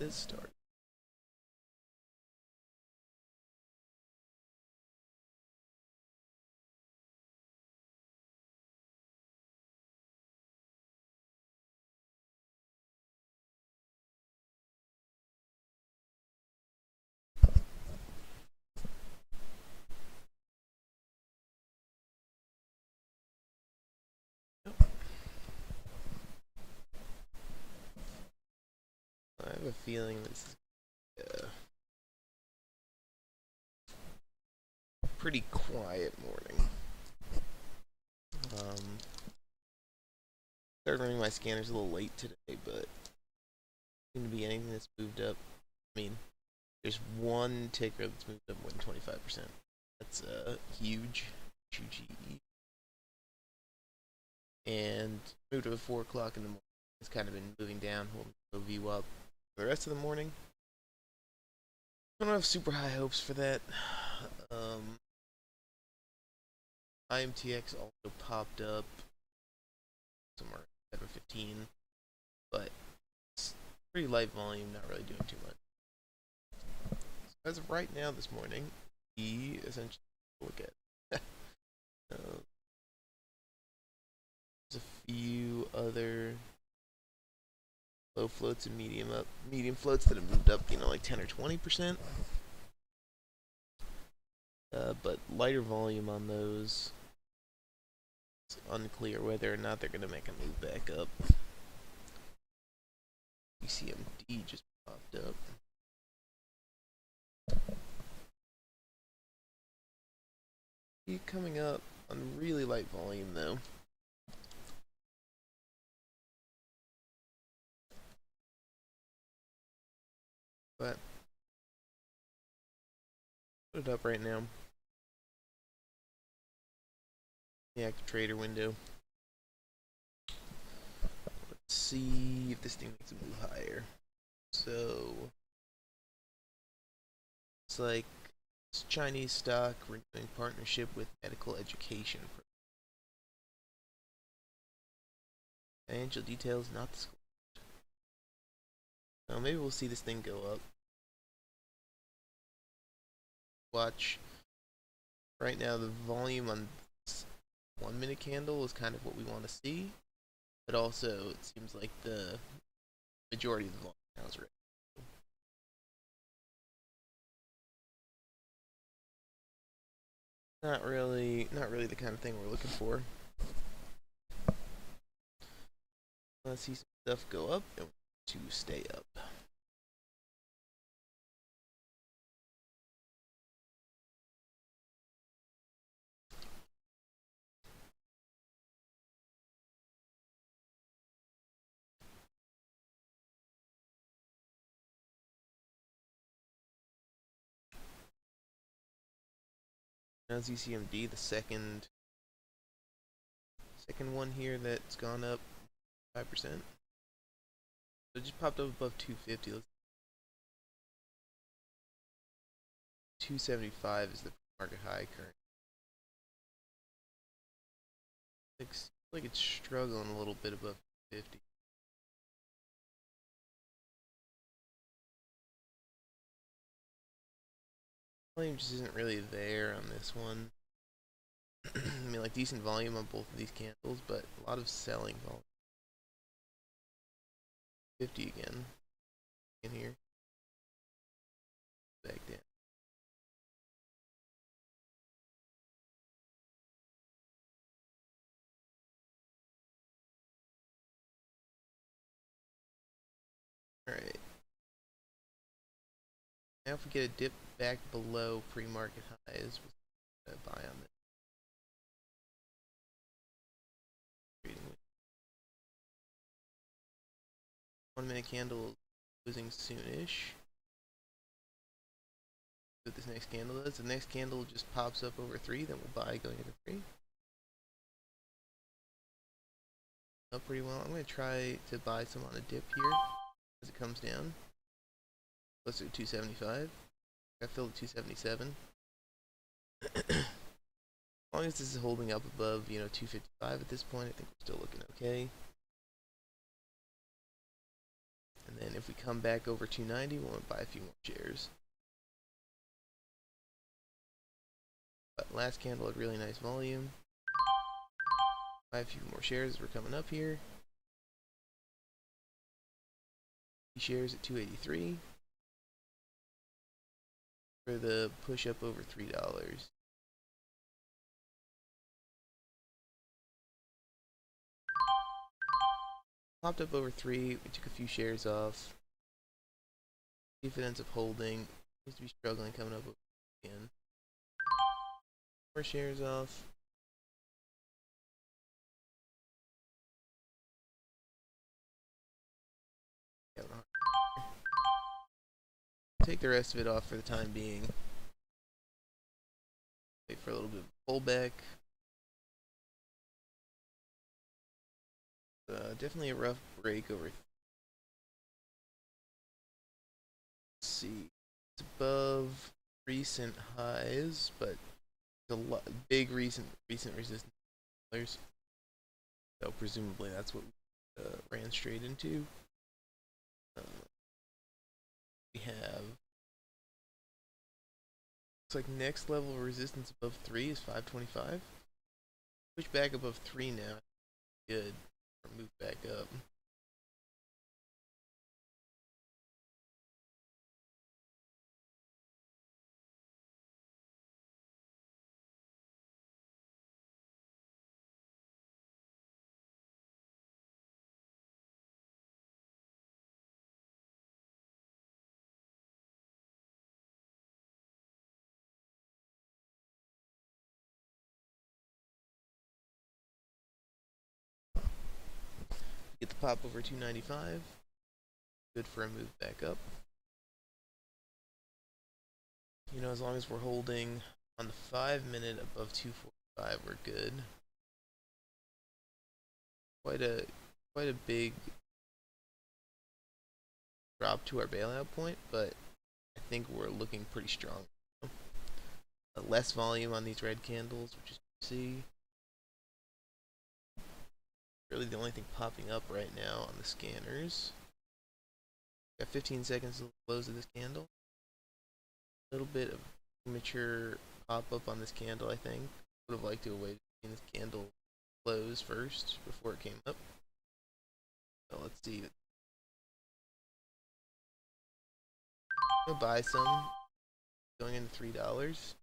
has started. I have a feeling this is a pretty quiet morning. Started running my scanners a little late today, but seem to be anything that's moved up. I mean, there's one ticker that's moved up more than 25%. That's huge, huge. And moved over 4 o'clock in the morning. It's kind of been moving down, holding low view up for the rest of the morning. I don't have super high hopes for that. IMTX also popped up somewhere at 7:15, but it's pretty light volume, not really doing too much. So as of right now, this morning, we essentially look at. There's a few other low floats and medium floats that have moved up, like 10 or 20%. But lighter volume on those. It's unclear whether or not they're going to make a move back up. ECMD just popped up. Coming up on really light volume though. But put it up right now. The active trader window. Let's see if this thing makes a move higher. So it's like it's Chinese stock renewing partnership with medical education. Financial details not disclosed. Now maybe we'll see this thing go up. Watch. Right now the volume on this 1 minute candle is kind of what we want to see. But also it seems like the majority of the volume now is red. Not really the kind of thing we're looking for. Let's see some stuff go up and to stay up. Now ZCMD, the second one here that's gone up 5%. So it just popped up above 250. 275 is the market high current. Looks like it's struggling a little bit above 50. Volume just isn't really there on this one. I mean, like decent volume on both of these candles, but a lot of selling volume. 50 again in here. Back down. Alright. Now if we get a dip back below pre-market highs, we'll buy on this. 1 minute candle losing soonish. What this next candle does. The next candle just pops up over 3, then we'll buy going into 3. Up pretty well. I'm going to try to buy some on a dip here as it comes down. Let's do 275. I filled at 277. As long as this is holding up above, 255 at this point, I think we're still looking okay. And And then if we come back over 290, we'll buy a few more shares. But last candle had really nice volume. Buy a few more shares. We're coming up here. Shares at 283 for the push up over $3. Popped up over 3. We took a few shares off. See if it ends up holding. Seems to be struggling coming up again. More shares off. Take the rest of it off for the time being. Wait for a little bit of pullback. Definitely a rough break over. Let's see. It's above recent highs, but a lot big recent resistance. So presumably that's what we ran straight into. We have looks like next level of resistance above 3 is 525. Push back above 3 now. Good. Or move back up. Get the pop over 295. Good for a move back up. You know, as long as we're holding on the 5-minute above 245, we're good. Quite a big drop to our bailout point, but I think we're looking pretty strong. Less volume on these red candles, which is good to see. Really the only thing popping up right now on the scanners. Got 15 seconds to the close of this candle. A little bit of premature pop up on this candle, I think. Would have liked to have waited to see this candle close first before it came up. So let's see. I'm gonna buy some. Going into $3.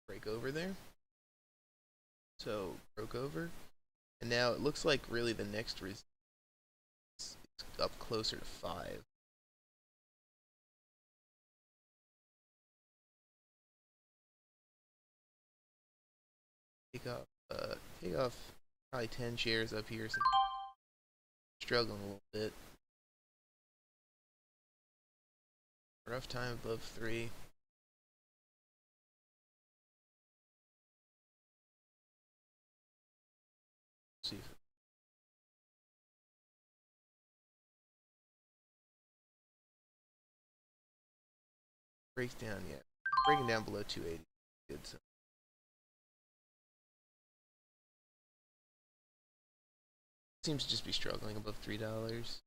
Break over there. So broke over. And now it looks like really the next resistance is up closer to 5. Take off probably 10 shares up here. So struggling a little bit. Rough time above 3. Let's see if it breaks down yet. Breaking down below 280. Good. So seems to just be struggling above $3.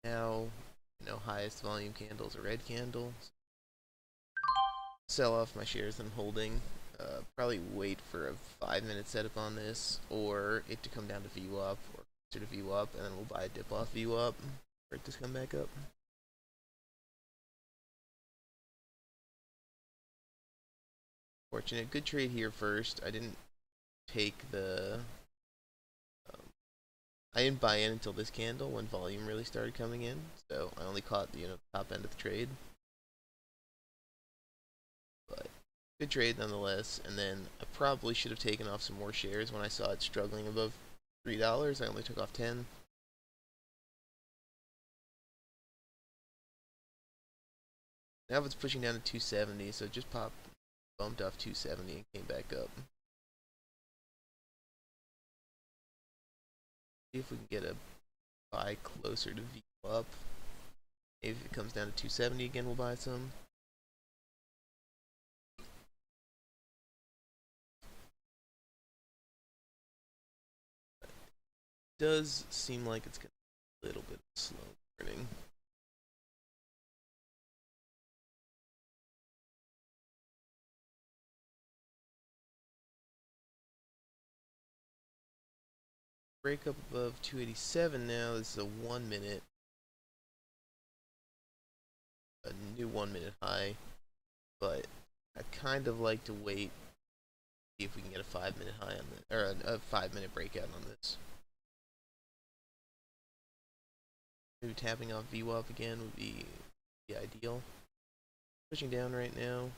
Now, you know, highest volume candles a red candle. Sell off my shares that I'm holding. Probably wait for a 5-minute setup on this, or it to come down to VWAP, or closer to VWAP, and then we'll buy a dip off VWAP for it to come back up. Fortunate. Good trade here first. I didn't take the... I didn't buy in until this candle when volume really started coming in, so I only caught the top end of the trade. But good trade nonetheless, and then I probably should have taken off some more shares when I saw it struggling above $3. I only took off 10. Now it's pushing down to 270, so it just bumped off 270 and came back up. See if we can get a buy closer to V up. Maybe if it comes down to 270 again, we'll buy some. It does seem like it's gonna be a little bit slow burning. Break up above 287 now. This is a 1 minute, a new 1 minute high, but I kind of like to wait, see if we can get a 5 minute high on this, or a 5 minute breakout on this. Maybe tapping off VWAP again would be ideal. Pushing down right now,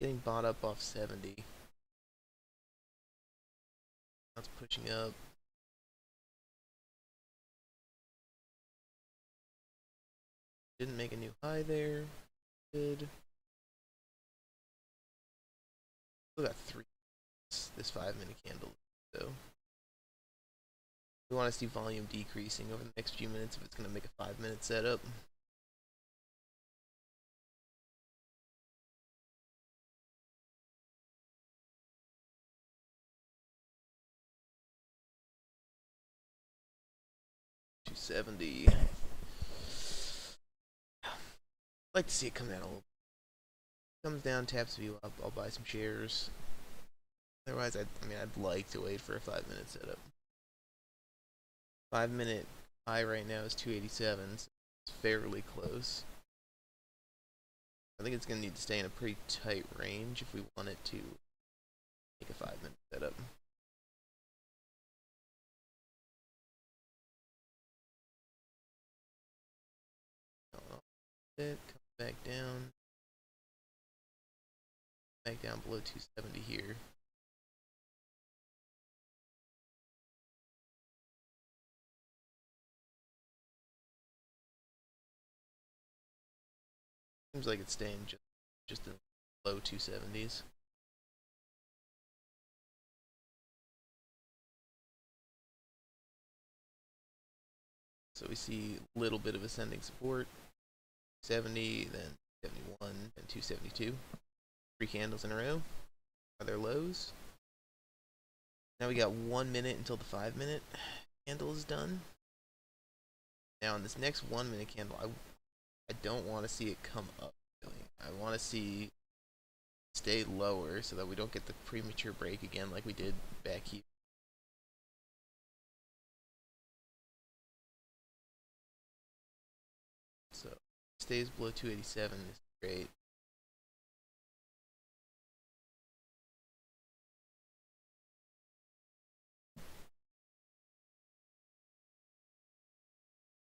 getting bought up off 70. Now it's pushing up. Didn't make a new high there. Good. Still got 3 this 5 minute candle, so we want to see volume decreasing over the next few minutes if it's going to make a 5 minute setup. $270. I'd like to see it come down a little. Comes down, taps view up. I'll buy some shares. Otherwise, I'd like to wait for a 5 minute setup. 5 minute high right now is 287, so it's fairly close. I think it's going to need to stay in a pretty tight range if we want it to make a 5 minute setup. Come back down. Back down below 270 here. Seems like it's staying just in low 270s. So we see a little bit of ascending support. 70, then 71, and 272. 3 candles in a row. Are there lows? Now we got 1 minute until the 5 minute candle is done. Now on this next 1 minute candle, I don't want to see it come up. I want to see stay lower so that we don't get the premature break again like we did back here. So stays below 287 is great.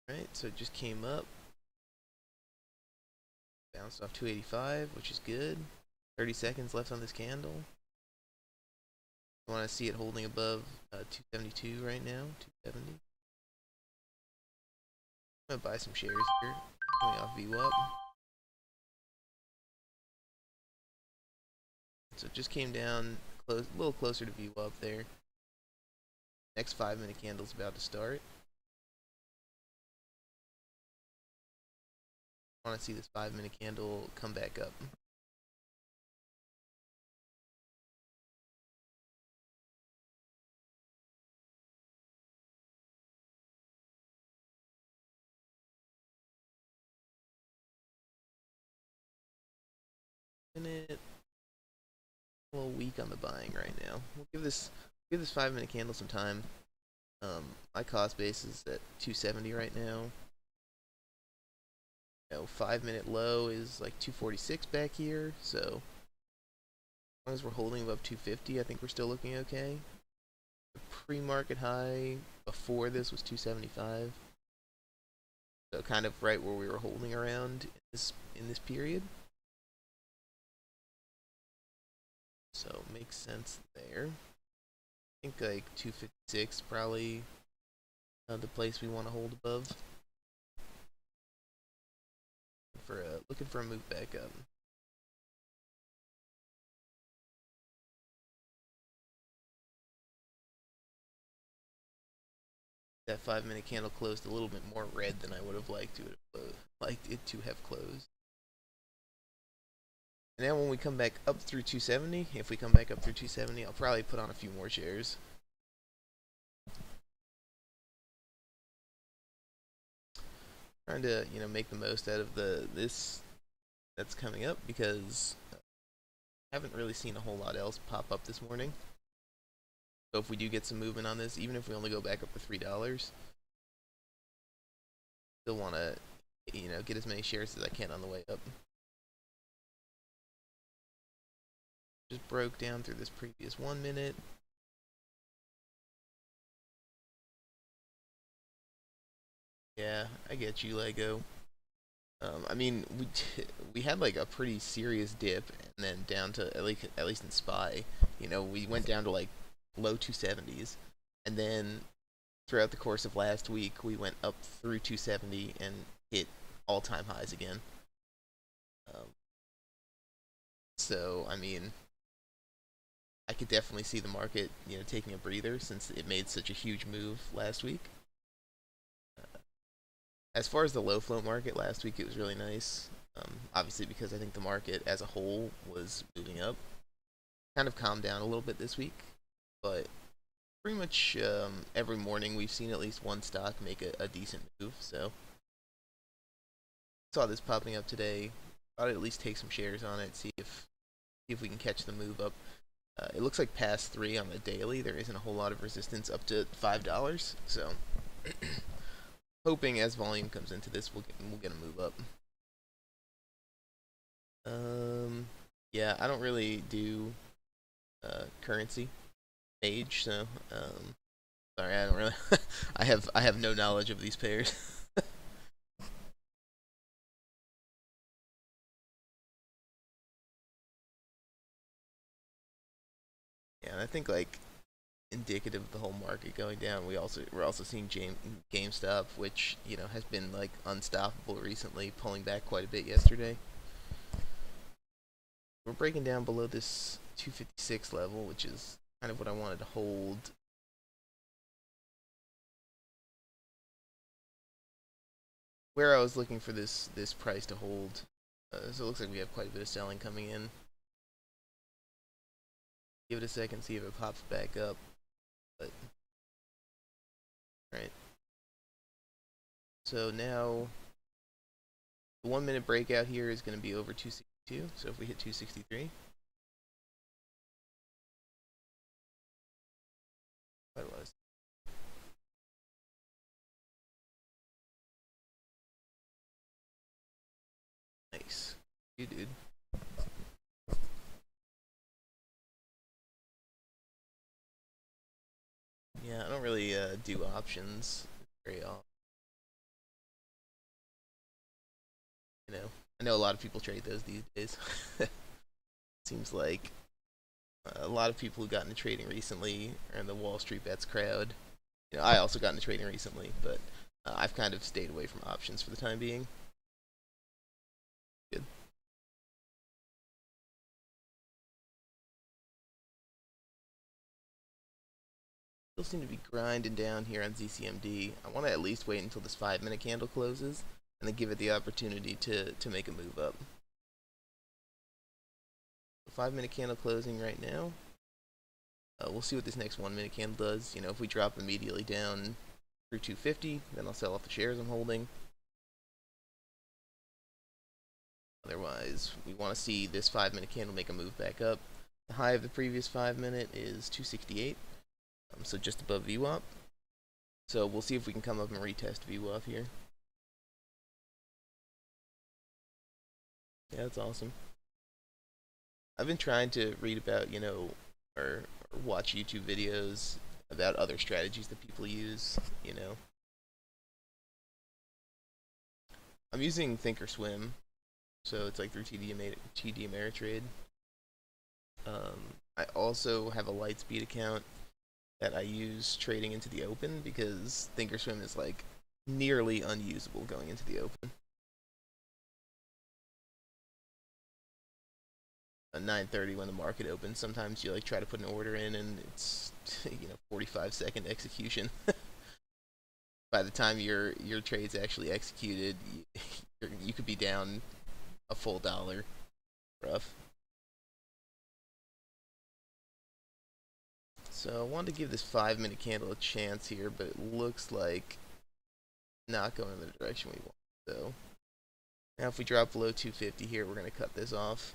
Right, so it just came up. Bounced off 285, which is good. 30 seconds left on this candle. I want to see it holding above 272 right now. 270. I'm gonna buy some shares here. Coming off VWAP. So it just came down a little closer to VWAP there. Next 5 minute candle's about to start. I want to see this 5 minute candle come back up. Minute. A little weak on the buying right now. We'll give this 5 minute candle some time. My cost base is at 270 right now. 5 minute low is like 246 back here, so as long as we're holding above 250, I think we're still looking okay. The pre-market high before this was 275, so kind of right where we were holding around in this period. So makes sense there. I think like 256 probably the place we want to hold above. Looking for a move back up. That 5 minute candle closed a little bit more red than I would have liked to like it to have closed. And now when we come back up through 270, if we come back up through 270, I'll probably put on a few more shares. Trying to, make the most out of this that's coming up, because I haven't really seen a whole lot else pop up this morning. So if we do get some movement on this, even if we only go back up to $3, still want to, get as many shares as I can on the way up. Just broke down through this previous 1 minute. Yeah, I get you, Lego. I mean, we had like a pretty serious dip, and then down to at least in SPY, we went down to like low 270s, and then throughout the course of last week, we went up through 270 and hit all-time highs again. Um, so I mean, I could definitely see the market, taking a breather since it made such a huge move last week. As far as the low float market last week, it was really nice. Obviously, because I think the market as a whole was moving up. Kind of calmed down a little bit this week, but pretty much every morning we've seen at least one stock make a decent move. So saw this popping up today. Thought I'd at least take some shares on it, see if we can catch the move up. It looks like past 3 on the daily. There isn't a whole lot of resistance up to $5. So hoping as volume comes into this, we'll get a move up. Yeah, I don't really do currency age, so sorry, I don't really. I have no knowledge of these pairs. Yeah, and I think like indicative of the whole market going down, we're also seeing GameStop, which has been like unstoppable recently, pulling back quite a bit yesterday. We're breaking down below this 256 level, which is kind of what I wanted to hold. Where I was looking for this price to hold. So it looks like we have quite a bit of selling coming in. Give it a second, see if it pops back up. But right. So now the 1 minute breakout here is going to be over 262. So if we hit 263, quite a lot of. Nice, you dude. Yeah, I don't really do options very often. I know a lot of people trade those these days. Seems like a lot of people who got into trading recently are in the Wall Street Bets crowd. I also got into trading recently, but I've kind of stayed away from options for the time being. Good. Still seem to be grinding down here on ZCMD. I want to at least wait until this 5 minute candle closes, and then give it the opportunity to make a move up. 5 minute candle closing right now. We'll see what this next 1 minute candle does. If we drop immediately down through 250, then I'll sell off the shares I'm holding. Otherwise, we want to see this 5 minute candle make a move back up. The high of the previous 5 minute is 268, so just above VWAP. So we'll see if we can come up and retest VWAP here. Yeah, that's awesome. I've been trying to read about, or watch YouTube videos about other strategies that people use. I'm using Thinkorswim, so it's like through TD Ameritrade. I also have a Lightspeed account that I use trading into the open, because Thinkorswim is like nearly unusable going into the open. 9:30 when the market opens. Sometimes you like try to put an order in and it's 45-second execution. by the time your trade's actually executed, you could be down a full dollar. Rough. So I wanted to give this 5 minute candle a chance here, but it looks like not going in the direction we want. So now if we drop below 250 here, we're going to cut this off.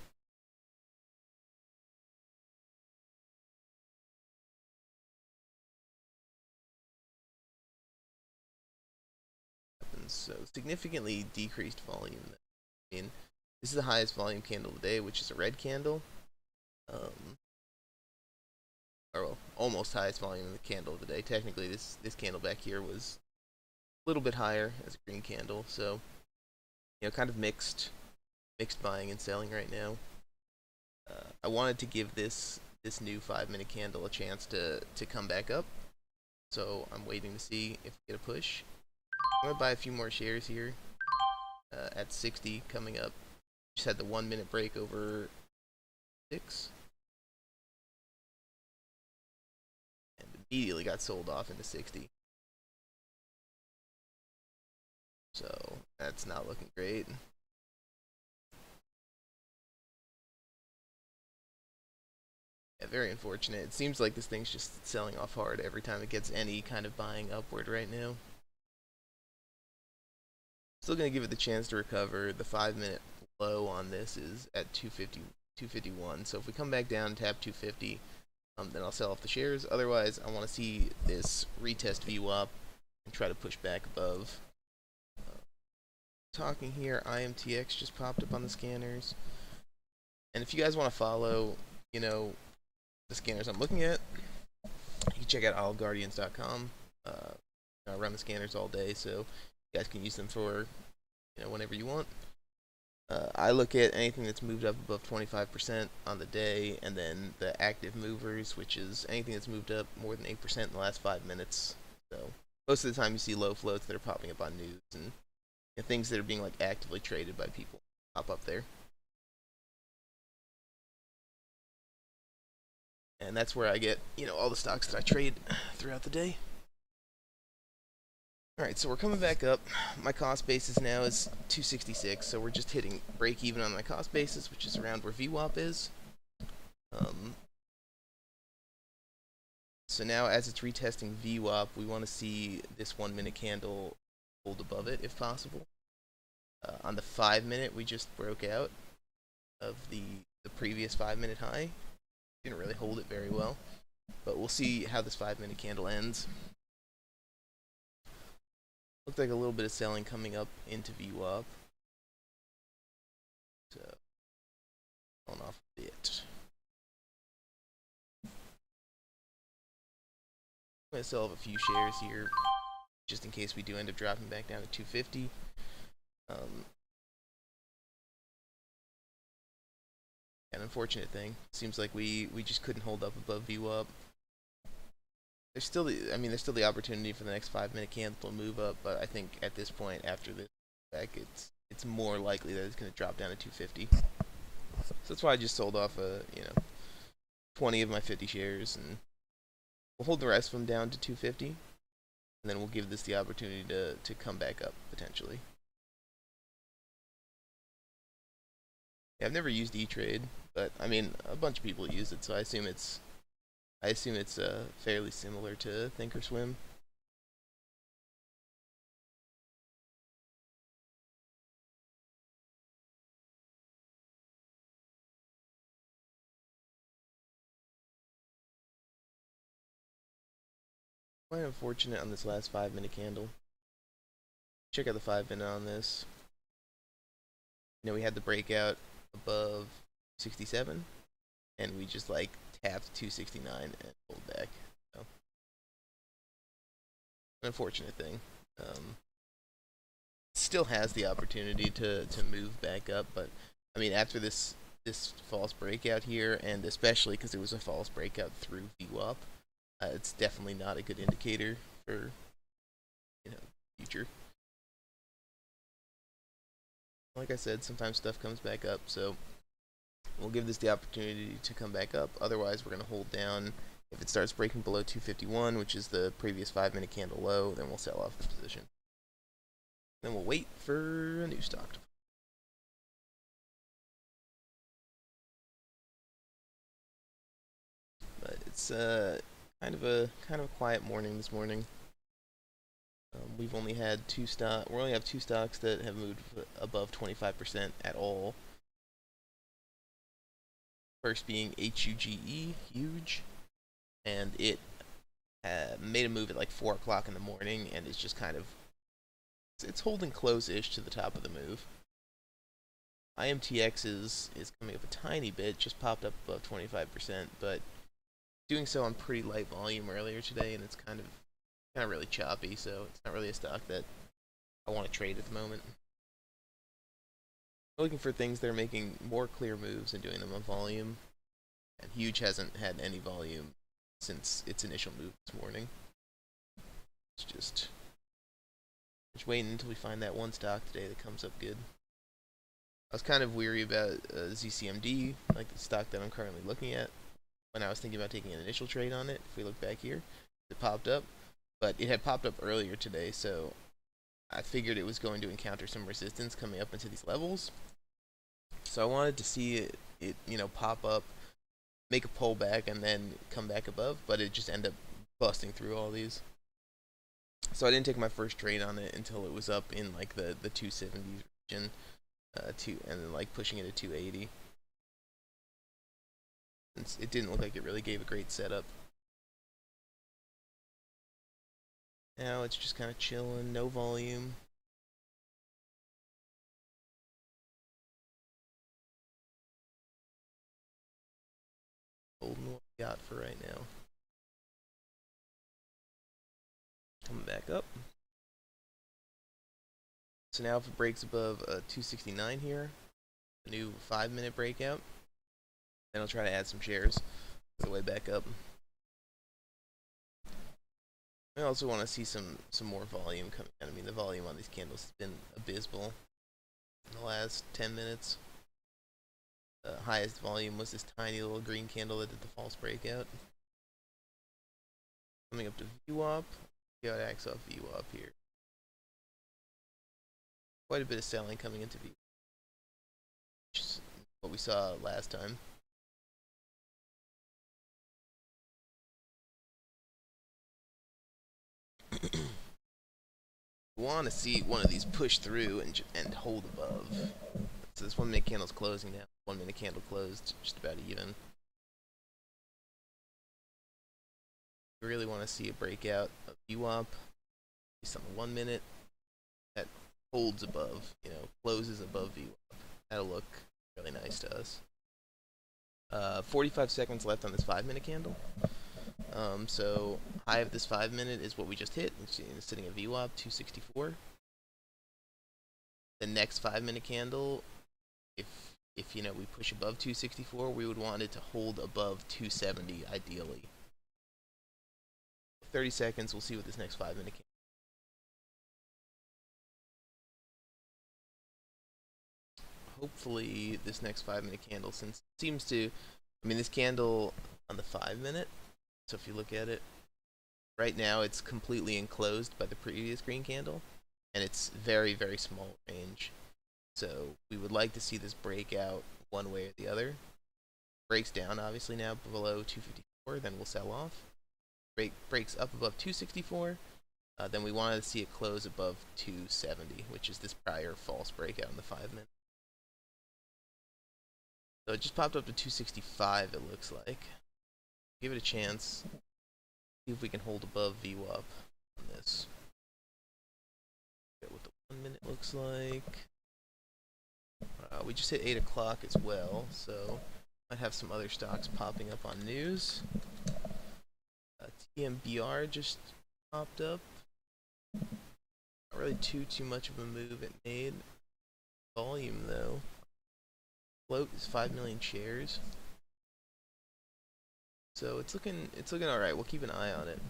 And so significantly decreased volume. I mean, this is the highest volume candle today, which is a red candle. Or well, almost highest volume in the candle today. Technically, this candle back here was a little bit higher as a green candle. So, kind of mixed buying and selling right now. I wanted to give this new 5 minute candle a chance to come back up. So I'm waiting to see if we get a push. I'm gonna buy a few more shares here at 60 coming up. Just had the 1 minute break over 6. And immediately got sold off into 60. So that's not looking great. Yeah, very unfortunate. It seems like this thing's just selling off hard every time it gets any kind of buying upward right now. Still going to give it the chance to recover. The 5 minute low on this is at 250, 251. So if we come back down and tap 250, then I'll sell off the shares. Otherwise, I want to see this retest VWAP and try to push back above. Talking here, IMTX just popped up on the scanners. And if you guys want to follow, the scanners I'm looking at, you can check out oliveguardians.com. I run the scanners all day, so you guys can use them for whenever you want. I look at anything that's moved up above 25% on the day, and then the active movers, which is anything that's moved up more than 8% in the last 5 minutes. So most of the time you see low floats that are popping up on news and things that are being actively traded by people pop up there. And that's where I get, all the stocks that I trade throughout the day. Alright, so we're coming back up. My cost basis now is 266, so we're just hitting break even on my cost basis, which is around where VWAP is. So now as it's retesting VWAP, we want to see this 1 minute candle hold above it if possible. On the 5 minute, we just broke out of the previous 5 minute high. Didn't really hold it very well, but we'll see how this 5 minute candle ends. Looked like a little bit of selling coming up into VWAP. So, on off a bit. I'm going to sell off a few shares here, just in case we do end up dropping back down to 250. An unfortunate thing. Seems like we just couldn't hold up above VWAP. There's still the opportunity for the next 5 minute candle to move up, but I think at this point after this back, it's more likely that it's going to drop down to 250. So that's why I just sold off 20 of my 50 shares, and we'll hold the rest of them down to 250, and then we'll give this the opportunity to come back up potentially. Yeah, I've never used E-Trade, but a bunch of people use it, so I assume it's fairly similar to Thinkorswim. Quite unfortunate on this last 5 minute candle. Check out the 5 minute on this. We had the breakout above 67, and we just tapped 269 and pulled back. So, an unfortunate thing. Still has the opportunity to move back up, but after this false breakout here, and especially because it was a false breakout through VWAP, it's definitely not a good indicator for future. Like I said, sometimes stuff comes back up, so we'll give this the opportunity to come back up. Otherwise, we're going to hold down If it starts breaking below 251, which is the previous 5-minute candle low, then we'll sell off the position. Then we'll wait for a new stock to. But it's kind of a quiet morning this morning. We've only had we only have two stocks that have moved above 25% at all. First being HUGE, huge, and it made a move at like 4 o'clock in the morning, and it's just kind of it's holding close-ish to the top of the move. IMTX is coming up a tiny bit, just popped up above 25%, but doing so on pretty light volume earlier today, and it's kind of really choppy, so it's not really a stock that I want to trade at the moment. I'm looking for things that are making more clear moves and doing them on volume, and Huge hasn't had any volume since its initial move this morning. It's just waiting until we find that one stock today that comes up good. I was kind of weary about ZCMD, like the stock that I'm currently looking at, when I was thinking about taking an initial trade on it. If we look back here, it popped up, but it had popped up earlier today, so I figured it was going to encounter some resistance coming up into these levels. So I wanted to see it pop up, make a pullback, and then come back above, but it just ended up busting through all these. So I didn't take my first trade on it until it was up in like the 270 region, and then like pushing it to 280. It didn't look like it really gave a great setup. Now it's just kind of chilling, no volume. Holding what we got for right now. Coming back up. So now if it breaks above 269 here, a new 5-minute breakout, then I'll try to add some shares for the way back up. I also want to see some more volume coming out. I mean, the volume on these candles has been abysmal in the last 10 minutes. The highest volume was this tiny little green candle that did the false breakout. Coming up to VWAP. See how it acts off VWAP here. Quite a bit of selling coming into VWAP, which is what we saw last time. We want to see one of these push through and hold above. So this 1-minute candle's closing now. 1-minute candle closed just about even. We really want to see a breakout of VWAP, at least on the 1 minute, that holds above, closes above VWAP. That'll look really nice to us. 45 seconds left on this 5-minute candle. So high of this 5-minute is what we just hit. It's sitting at VWAP 264. The next 5-minute candle, if we push above 264, we would want it to hold above 270 ideally. 30 seconds, we'll see what this next 5-minute candle. Hopefully this next 5-minute candle, since it seems to, this candle on the 5-minute, so if you look at it, right now it's completely enclosed by the previous green candle, and it's very, very small range. So we would like to see this break out one way or the other. Breaks down obviously now below 254, then we'll sell off. Breaks up above 264, then we wanted to see it close above 270, which is this prior false breakout in the 5-minute. So it just popped up to 265, it looks like. Give it a chance. See if we can hold above VWAP on this. Get what the 1 minute looks like. We just hit 8 o'clock as well, so might have some other stocks popping up on news. TMBR just popped up. Not really too much of a move it made. Volume though. Float is 5 million shares. So it's looking alright. We'll keep an eye on it.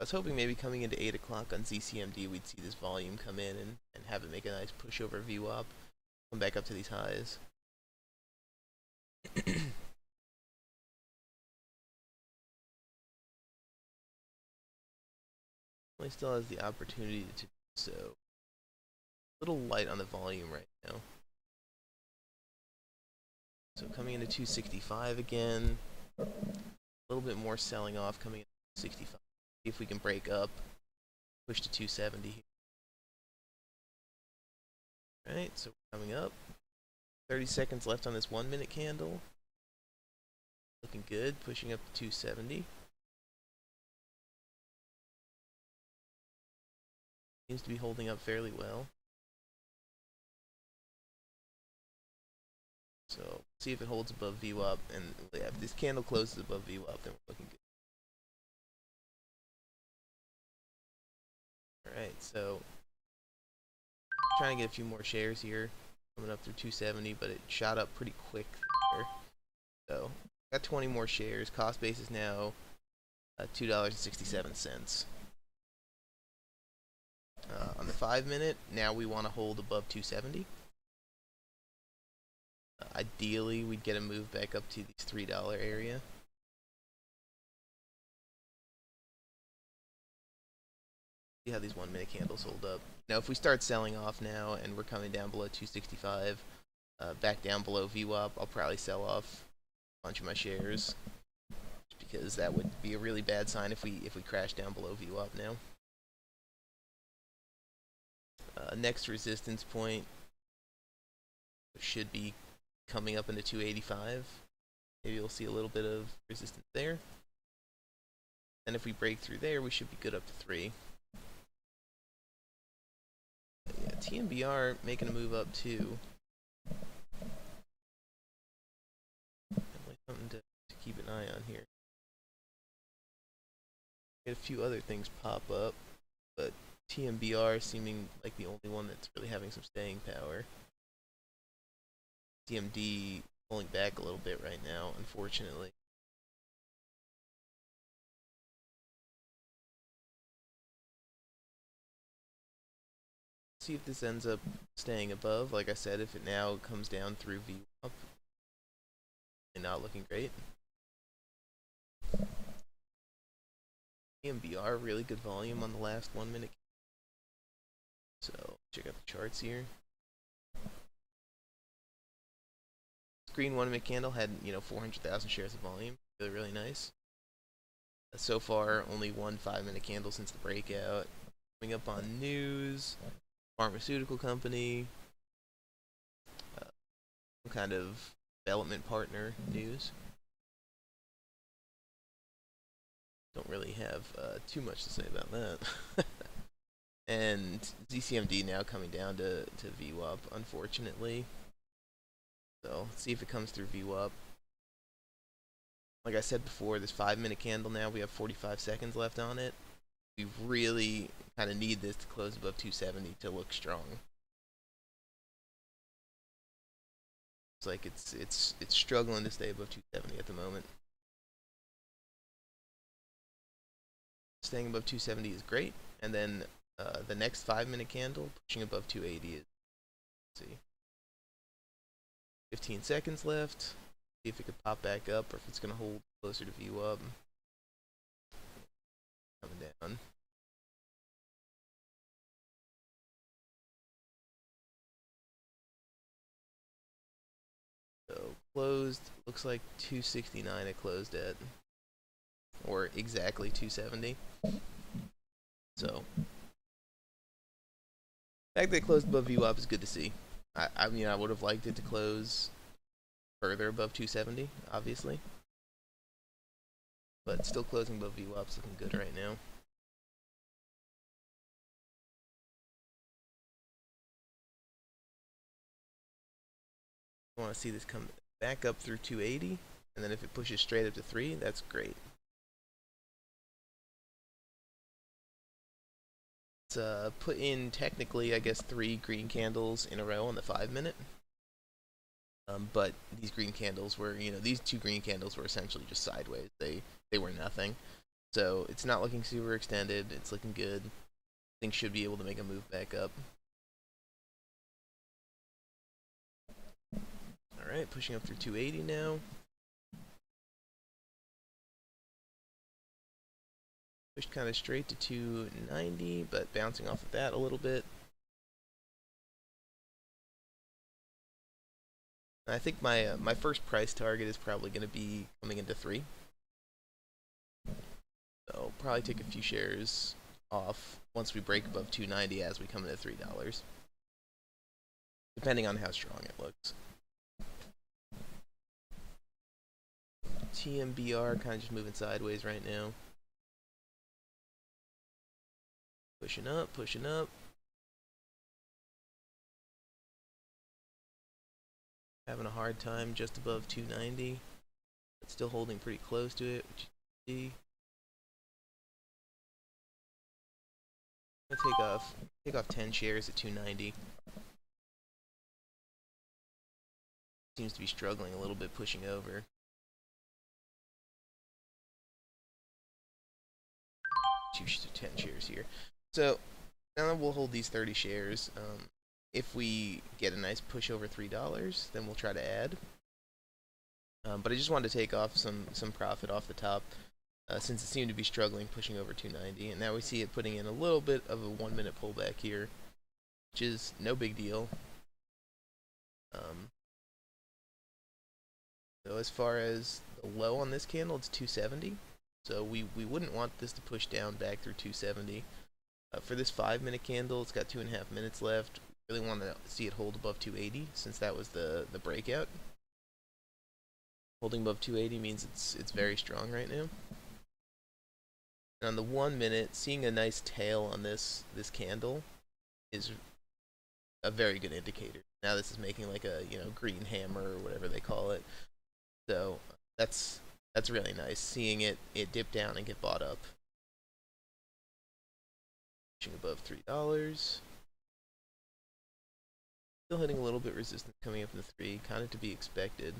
I was hoping maybe coming into 8 o'clock on ZCMD we'd see this volume come in and have it make a nice push over VWAP. Come back up to these highs. Only still has the opportunity to do so. A little light on the volume right now. So coming into 265 again. A little bit more selling off coming into 265. See if we can break up. Push to 270 here. Alright, so we're coming up. 30 seconds left on this 1 minute candle. Looking good, pushing up to 270. Seems to be holding up fairly well. So, see if it holds above VWAP, and yeah, if this candle closes above VWAP, then we're looking good. Alright, so trying to get a few more shares here. Coming up through 270, but it shot up pretty quick there. So, got 20 more shares. Cost base is now $2.67. On the 5 minute, now we want to hold above 270. Ideally, we'd get a move back up to this $3 area. See how these 1 minute candles hold up. Now, if we start selling off now and we're coming down below 265, back down below VWAP, I'll probably sell off a bunch of my shares, because that would be a really bad sign if we crash down below VWAP now. Next resistance point should be coming up into 285. Maybe you'll see a little bit of resistance there. And if we break through there, we should be good up to 3. But yeah, TMBR making a move up too. Definitely something to keep an eye on here. Get a few other things pop up, but TMBR seeming like the only one that's really having some staying power. DMD pulling back a little bit right now, unfortunately. See if this ends up staying above. Like I said, if it now comes down through VWAP, and not looking great. DMBR, really good volume on the last 1 minute. So check out the charts here. Green 1 minute candle had 400,000 shares of volume. Really nice. So far, only one 5 minute candle since the breakout. Coming up on news, pharmaceutical company, some kind of development partner news. Don't really have too much to say about that. And ZCMD now coming down to VWAP, unfortunately. So let's see if it comes through VWAP. Like I said before, this 5 minute candle now, we have 45 seconds left on it. We really kind of need this to close above 270 to look strong. It's like it's struggling to stay above 270 at the moment. Staying above 270 is great, and then the next 5 minute candle pushing above 280 is, let's see, 15 seconds left. See if it could pop back up, or if it's going to hold closer to VWAP. Coming down. So closed, looks like 269 it closed at, or exactly 270. So the fact that it closed above VWAP is good to see. I mean, I would have liked it to close further above 270, obviously, but still closing above VWAP's looking good right now. I want to see this come back up through 280, and then if it pushes straight up to 3, that's great. Let's put in, technically, I guess, 3 green candles in a row on the 5 minute. But these green candles were, these 2 green candles were essentially just sideways. They were nothing. So it's not looking super extended. It's looking good. Things should be able to make a move back up. Alright, pushing up through 280 now. Push pushed kind of straight to 290, but bouncing off of that a little bit. I think my first price target is probably going to be coming into 3. So probably take a few shares off once we break above 290 as we come into $3, depending on how strong it looks. TMBR kind of just moving sideways right now. Pushing up, pushing up. Having a hard time just above 290. But still holding pretty close to it, which you can see. I'm gonna take off 10 shares at 290. Seems to be struggling a little bit pushing over. 10 shares here. So now we'll hold these 30 shares. If we get a nice push over $3, then we'll try to add. But I just wanted to take off some profit off the top, since it seemed to be struggling pushing over 290, and now we see it putting in a little bit of a 1-minute pullback here, which is no big deal. So as far as the low on this candle, it's 270. So we wouldn't want this to push down back through 270. For this 5-minute candle, it's got 2.5 minutes left. Really want to see it hold above 280 since that was the breakout. Holding above 280 means it's very strong right now. And on the 1 minute, seeing a nice tail on this candle is a very good indicator. Now this is making like a green hammer or whatever they call it. So that's really nice. Seeing it dip down and get bought up. Pushing above $3. Still hitting a little bit resistance coming up in the 3, kind of to be expected.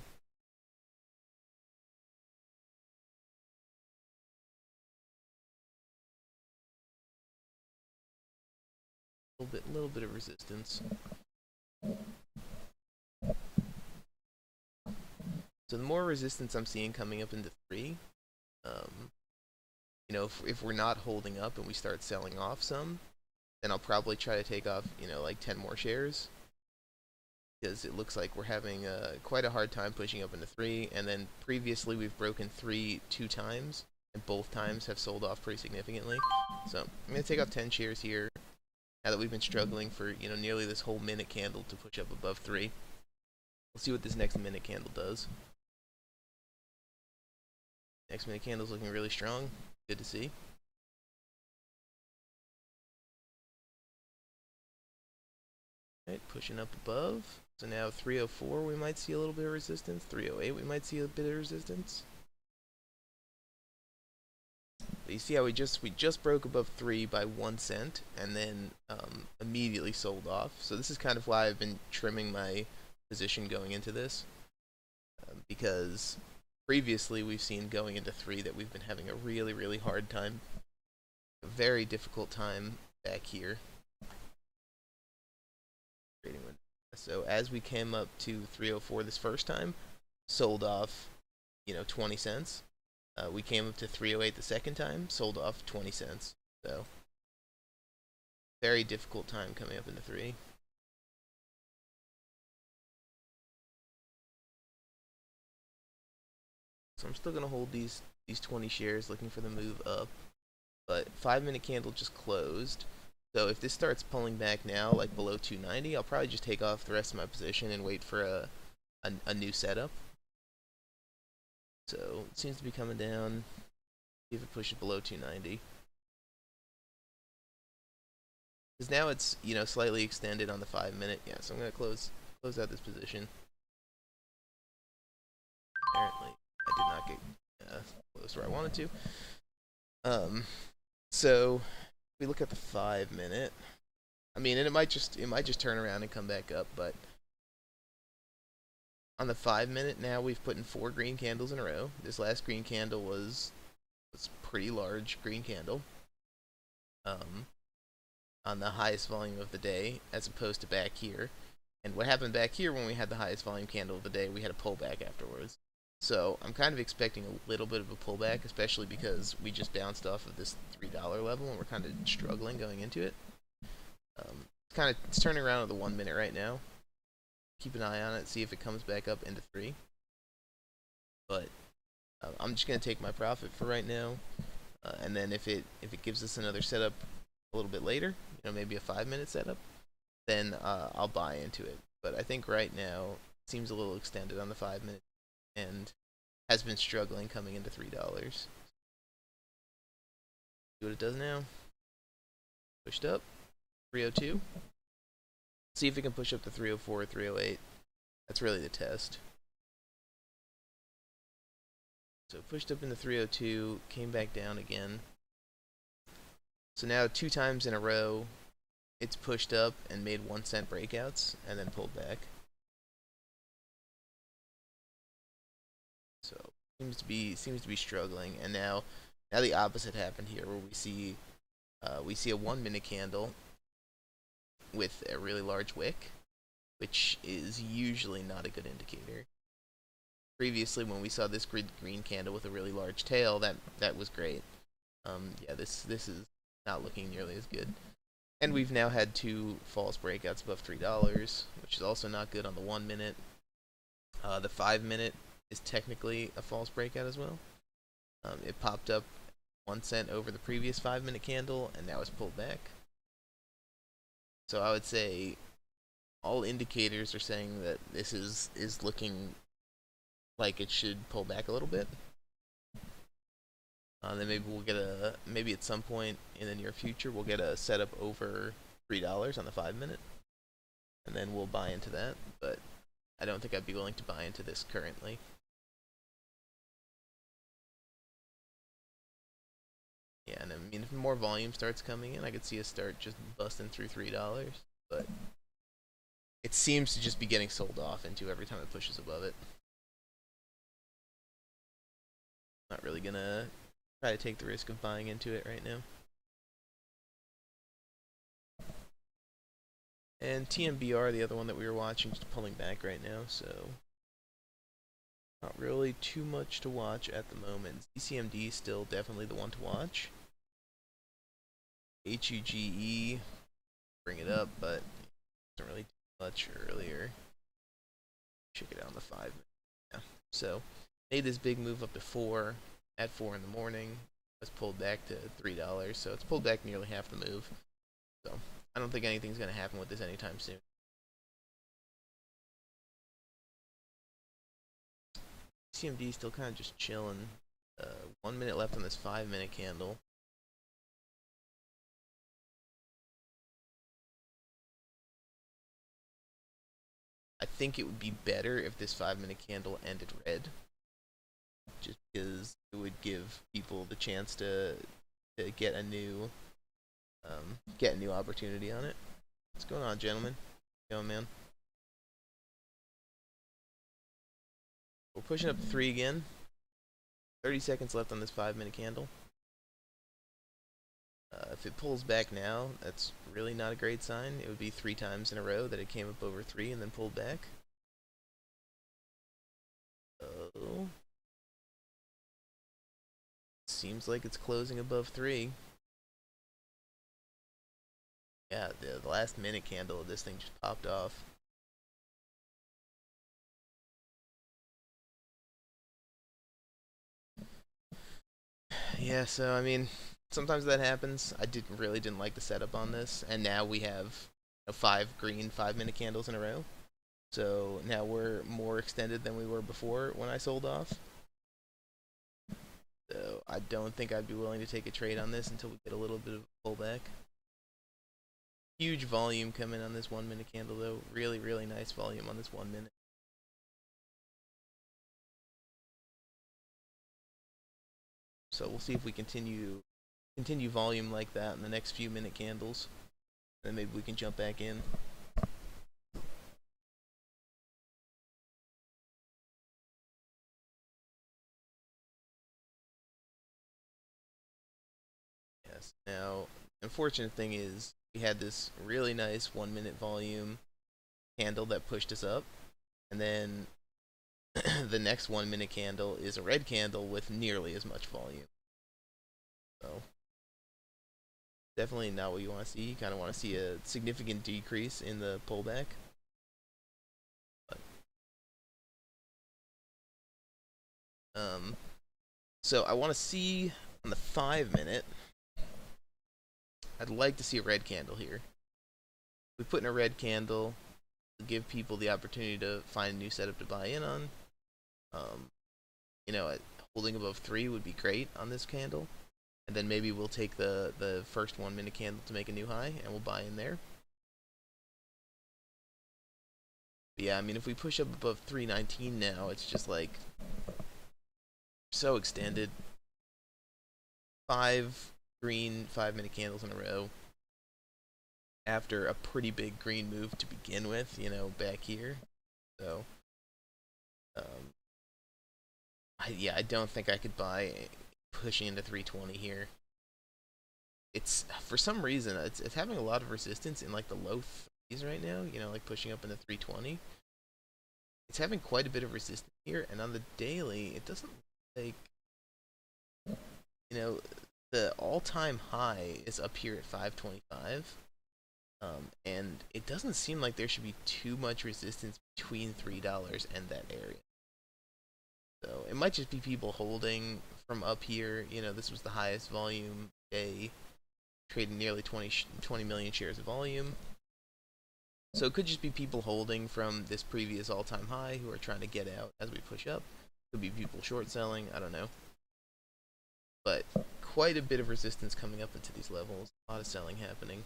Little bit of resistance. So the more resistance I'm seeing coming up into 3, if we're not holding up and we start selling off some, then I'll probably try to take off, like 10 more shares, because it looks like we're having quite a hard time pushing up into 3, and then previously we've broken 3 2 times, and both times have sold off pretty significantly. So I'm going to take off 10 shares here, now that we've been struggling for, nearly this whole minute candle to push up above 3. We'll see what this next minute candle does. Next minute candle's looking really strong. Good to see. Alright, pushing up above. So now 304 we might see a little bit of resistance. 308 we might see a bit of resistance. But you see how we just broke above 3 by 1 cent and then immediately sold off. So this is kind of why I've been trimming my position going into this, because previously we've seen going into 3 that we've been having a really hard time, a very difficult time back here. So as we came up to 304 this first time, sold off 20 cents. We came up to 308 the second time, sold off 20 cents. So very difficult time coming up into 3. So I'm still going to hold these 20 shares looking for the move up. But 5-minute candle just closed. So if this starts pulling back now, like below 290, I'll probably just take off the rest of my position and wait for a new setup. So it seems to be coming down. See if it pushes below 290. Because now it's slightly extended on the 5-minute. Yeah, so I'm going to close out this position. Apparently I did not get close where I wanted to. So if we look at the 5-minute, I mean, and it might just turn around and come back up, but on the 5-minute now we've put in 4 green candles in a row. This last green candle was pretty large green candle. On the highest volume of the day, as opposed to back here. And what happened back here when we had the highest volume candle of the day, we had a pullback afterwards. So I'm kind of expecting a little bit of a pullback, especially because we just bounced off of this $3 level and we're kind of struggling going into it. It's turning around at the 1 minute right now. Keep an eye on it, see if it comes back up into 3. But I'm just gonna take my profit for right now, and then if it gives us another setup a little bit later, maybe a 5 minute setup, then I'll buy into it. But I think right now it seems a little extended on the 5 minute and has been struggling coming into $3. See what it does now. Pushed up 302. See if it can push up to 304 or 308. That's really the test. So pushed up into 302, came back down again. So now 2 times in a row, it's pushed up and made 1 cent breakouts and then pulled back. So seems to be struggling, and now the opposite happened here, where we see a 1 minute candle with a really large wick, which is usually not a good indicator. Previously, when we saw this green candle with a really large tail, that was great. Yeah, this is not looking nearly as good. And we've now had 2 false breakouts above $3, which is also not good on the 1 minute. The 5 minute is technically a false breakout as well. It popped up 1 cent over the previous 5 minute candle, and now it's pulled back. So I would say all indicators are saying that this is looking like it should pull back a little bit. Then maybe we'll get maybe at some point in the near future we'll get a setup over $3 on the 5 minute, and then we'll buy into that. But I don't think I'd be willing to buy into this currently. Yeah, and I mean, if more volume starts coming in, I could see us start just busting through $3. But it seems to just be getting sold off into every time it pushes above it. Not really gonna try to take the risk of buying into it right now. And TMBR, the other one that we were watching, just pulling back right now, so not really too much to watch at the moment. ZCMD still definitely the one to watch. HUGE, bring it up, but doesn't really do much earlier. Check it out on the 5 minute. Yeah. So made this big move up to 4 at 4 in the morning. Was pulled back to $3, so it's pulled back nearly half the move. So I don't think anything's gonna happen with this anytime soon. CMD still kind of just chilling. 1 minute left on this 5 minute candle. I think it would be better if this 5 minute candle ended red, just because it would give people the chance to get a new opportunity on it. What's going on, gentlemen? Yo, man. We're pushing up to 3 again. 30 seconds left on this 5 minute candle. If it pulls back now, that's really not a great sign. It would be 3 times in a row that it came up over 3 and then pulled back. Oh. Seems like it's closing above 3. Yeah, the last minute candle of this thing just popped off. Yeah, so I mean, sometimes that happens. I really didn't like the setup on this, and now we have 5 green 5 minute candles in a row. So now we're more extended than we were before when I sold off. So I don't think I'd be willing to take a trade on this until we get a little bit of a pullback. Huge volume coming on this 1 minute candle though. Really, really nice volume on this 1 minute. So we'll see if we continue volume like that in the next few minute candles. Then maybe we can jump back in. Yes. Now, unfortunate thing is we had this really nice 1 minute volume candle that pushed us up, and then the next 1 minute candle is a red candle with nearly as much volume. So definitely not what you want to see. You kind of want to see a significant decrease in the pullback. But, so I want to see on the 5 minute. I'd like to see a red candle here. We put in a red candle to give people the opportunity to find a new setup to buy in on. You know, holding above 3 would be great on this candle. And then maybe we'll take the first 1 minute candle to make a new high, and we'll buy in there. But yeah, I mean, if we push up above 319 now, it's just like so extended. 5 green 5 minute candles in a row after a pretty big green move to begin with, you know, back here. So, I don't think I could buy pushing into 320 here. It's for some reason it's having a lot of resistance in like the low 30s right now. You know, like pushing up into 320. It's having quite a bit of resistance here, and on the daily, it doesn't like, you know, the all-time high is up here at 525. And it doesn't seem like there should be too much resistance between $3 and that area. So it might just be people holding from up here. You know, this was the highest volume day, trading nearly 20 million shares of volume. So it could just be people holding from this previous all-time high who are trying to get out as we push up. Could be people short selling, I don't know. But quite a bit of resistance coming up into these levels. A lot of selling happening.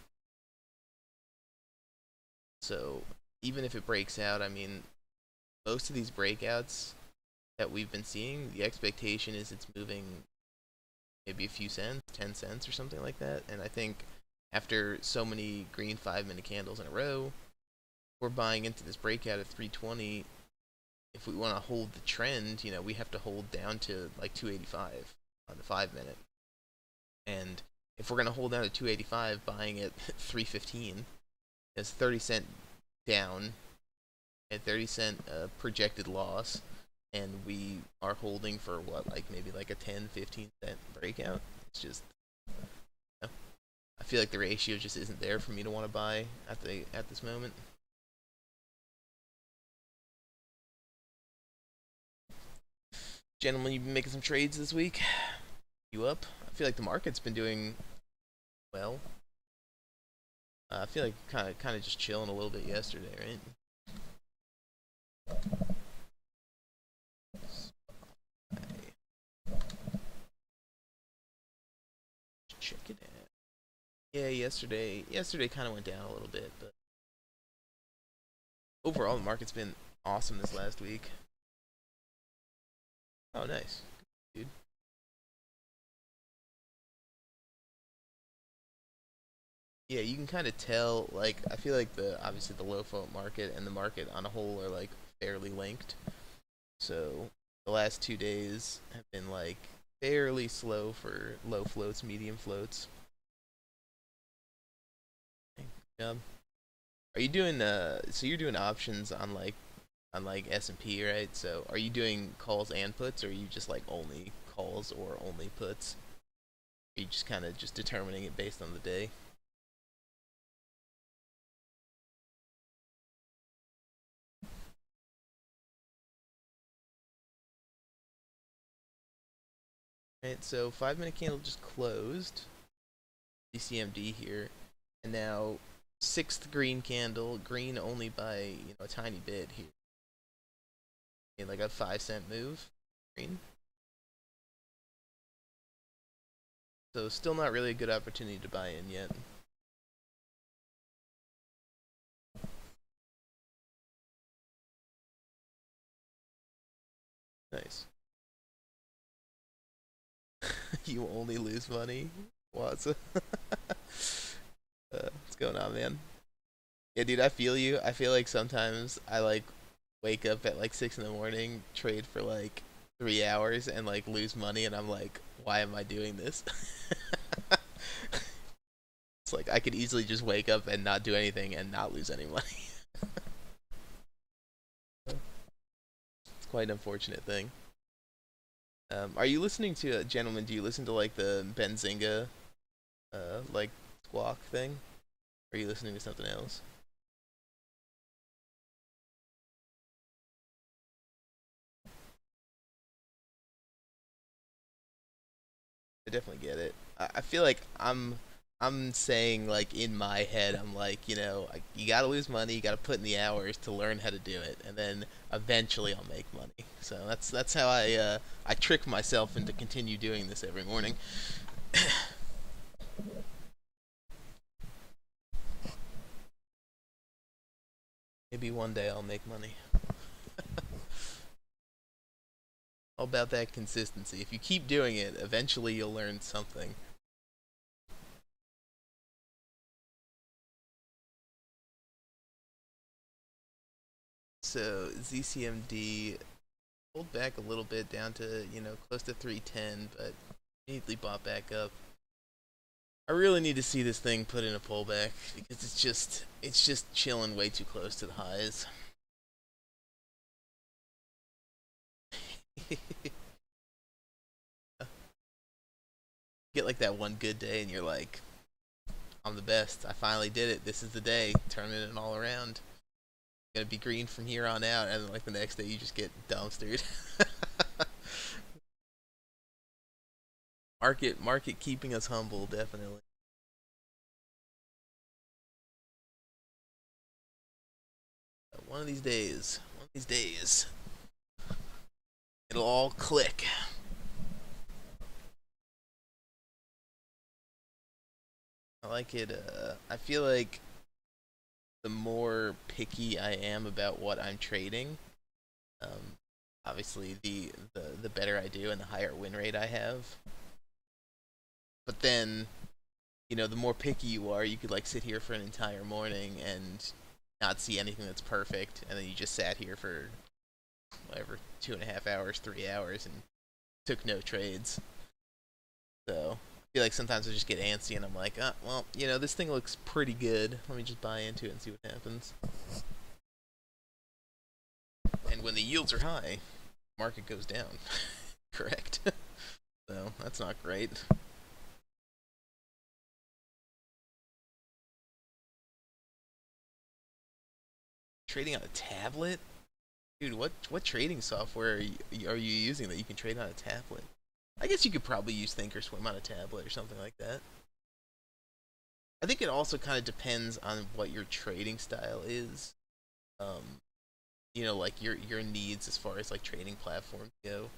So even if it breaks out, I mean, most of these breakouts that we've been seeing, the expectation is it's moving maybe a few cents, 10 cents or something like that. And I think after so many green 5 minute candles in a row, we're buying into this breakout at 320. If we want to hold the trend, you know, we have to hold down to like 285 on the 5 minute. And if we're going to hold down to 285, buying at 315, it's 30 cent down and 30 cent projected loss, and we are holding for what, like maybe like a 10-15 cent breakout. It's just, you know, I feel like the ratio just isn't there for me to want to buy at this moment. Gentlemen, you've been making some trades this week. You up? I feel like the market's been doing well. I feel like kind of just chilling a little bit yesterday, right? Check it out. Yeah, yesterday kind of went down a little bit, but overall the market's been awesome this last week. Oh, nice, dude. Yeah, you can kind of tell. Like, I feel like obviously the low float market and the market on a whole are like fairly linked. So the last 2 days have been like fairly slow for low floats, medium floats. Good job. Are you doing so you're doing options on like S&P, right? So are you doing calls and puts, or are you just like only calls or only puts? Are you just kind of just determining it based on the day? Right, so 5 minute candle just closed. DCMD here, and now sixth green candle, green only by, you know, a tiny bit here. In like a 5 cent move, green. So still not really a good opportunity to buy in yet. Nice. You only lose money, Watson. What's going on, man? Yeah, dude, I feel you. I feel like sometimes I like wake up at like 6 in the morning, trade for like 3 hours, and like lose money, and I'm like, why am I doing this? It's like I could easily just wake up and not do anything and not lose any money. It's quite an unfortunate thing. Are you listening to, gentlemen? Do you listen to like the Benzinga, like squawk thing? Or are you listening to something else? I definitely get it. I feel like I'm saying like in my head I'm like you gotta lose money, you gotta put in the hours to learn how to do it, and then eventually I'll make money. So that's how I trick myself into continue doing this every morning. Maybe one day I'll make money. All about that consistency. If you keep doing it, eventually you'll learn something. So ZCMD pulled back a little bit down to close to 310, but immediately bought back up. I really need to see this thing put in a pullback because it's just chilling way too close to the highs. Get like that one good day and you're like, I'm the best. I finally did it. This is the day. Turning it all around. Gonna be green from here on out, and then like the next day you just get dumpstered. Market keeping us humble, definitely. One of these days, it'll all click. I like it. I feel like the more picky I am about what I'm trading, um, obviously the better I do and the higher win rate I have. But then, the more picky you are, you could like sit here for an entire morning and not see anything that's perfect, and then you just sat here for whatever 2.5 hours, 3 hours, and took no trades. So I feel like sometimes I just get antsy and I'm like, well, this thing looks pretty good. Let me just buy into it and see what happens. And when the yields are high, market goes down. Correct. So that's not great. Trading on a tablet, dude. What trading software are you using that you can trade on a tablet? I guess you could probably use Thinkorswim on a tablet or something like that. I think it also kind of depends on what your trading style is. Um, like your needs as far as like trading platforms go.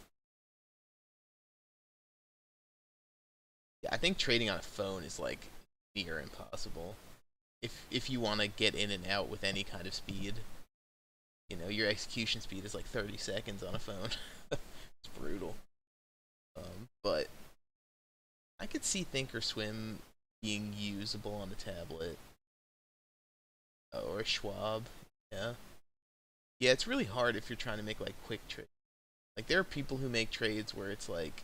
Yeah, I think trading on a phone is like near impossible. If you want to get in and out with any kind of speed, your execution speed is like 30 seconds on a phone. It's brutal. But I could see Thinkorswim being usable on a tablet or a Schwab. Yeah, yeah. It's really hard if you're trying to make like quick trades. Like there are people who make trades where it's like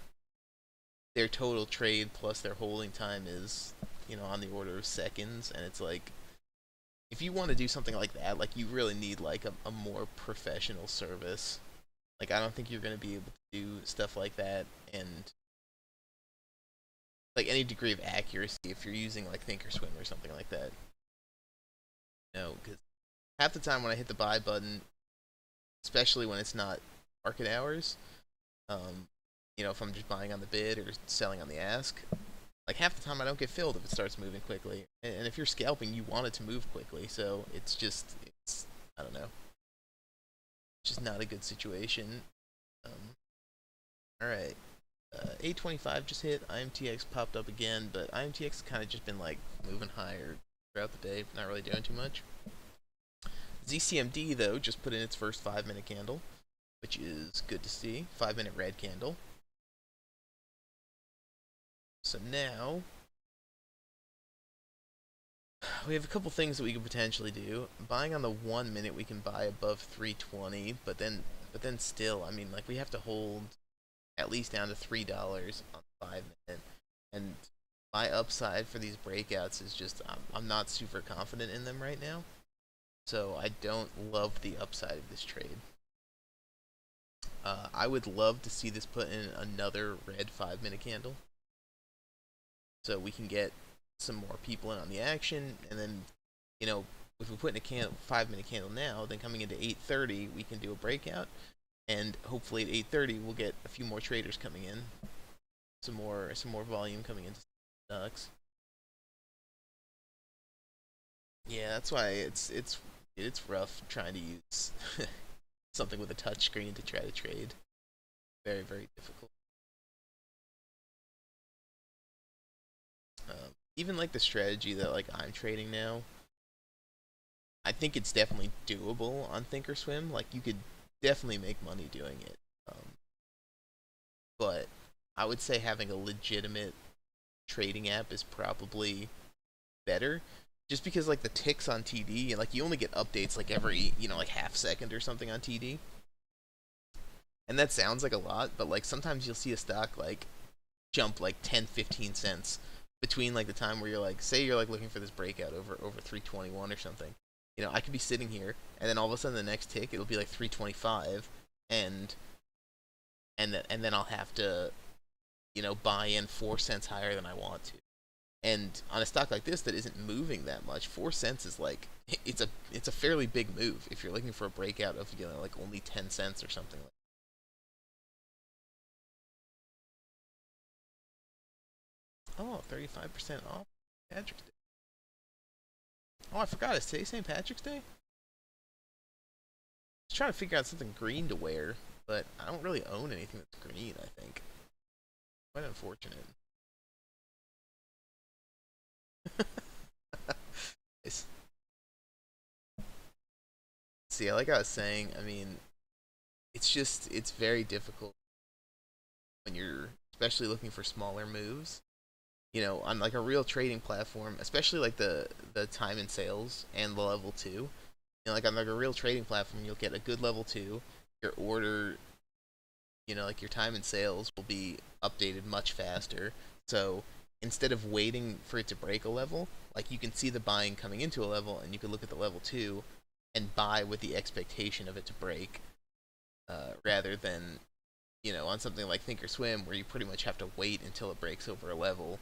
their total trade plus their holding time is on the order of seconds, and it's like if you want to do something like that, like you really need like a more professional service. Like I don't think you're going to be able to do stuff like that and like any degree of accuracy if you're using like Thinkorswim or something like that. No, because half the time when I hit the buy button, especially when it's not market hours, um, if I'm just buying on the bid or selling on the ask, like half the time I don't get filled if it starts moving quickly. And if you're scalping, you want it to move quickly, so it's I don't know, it's just not a good situation. Um, all right. 825 just hit. IMTX popped up again, but IMTX kind of just been like moving higher throughout the day, not really doing too much. ZCMD though just put in its first 5-minute candle, which is good to see. 5-minute red candle. So now we have a couple things that we could potentially do. Buying on the 1 minute, we can buy above 320, but then still, I mean, like we have to hold at least down to $3 on 5 minute, and my upside for these breakouts is just I'm not super confident in them right now, so I don't love the upside of this trade. I would love to see this put in another red 5 minute candle, so we can get some more people in on the action, and then you know if we put in a 5 minute candle now, then coming into 8:30 we can do a breakout, and hopefully at 8:30 we'll get a few more traders coming in, some more volume coming into stocks. Yeah, that's why it's rough trying to use something with a touch screen to try to trade. Very very difficult. Even like the strategy that like I'm trading now, I think it's definitely doable on Thinkorswim. Like you could definitely make money doing it. But I would say having a legitimate trading app is probably better. Just because like the ticks on TD and like you only get updates like every like half second or something on TD, and that sounds like a lot, but like sometimes you'll see a stock like jump like 10, 15 cents between like the time where you're like, say you're like looking for this breakout over 321 or something. I could be sitting here, and then all of a sudden the next tick it'll be like 325, and then I'll have to buy in 4 cents higher than I want to. And on a stock like this that isn't moving that much, 4 cents is like it's a fairly big move if you're looking for a breakout of like only 10 cents or something. Oh, 35% off Patrick's Day. Oh, I forgot. Is today St. Patrick's Day? I was trying to figure out something green to wear, but I don't really own anything that's green, I think. Quite unfortunate. It's- See, like I was saying, I mean, it's very difficult when you're especially looking for smaller moves. On like a real trading platform, especially like the time and sales and the level two. Like on like a real trading platform, you'll get a good level two. Your order, like your time and sales will be updated much faster. So instead of waiting for it to break a level, like you can see the buying coming into a level, and you can look at the level two and buy with the expectation of it to break, rather than on something like Thinkorswim where you pretty much have to wait until it breaks over a level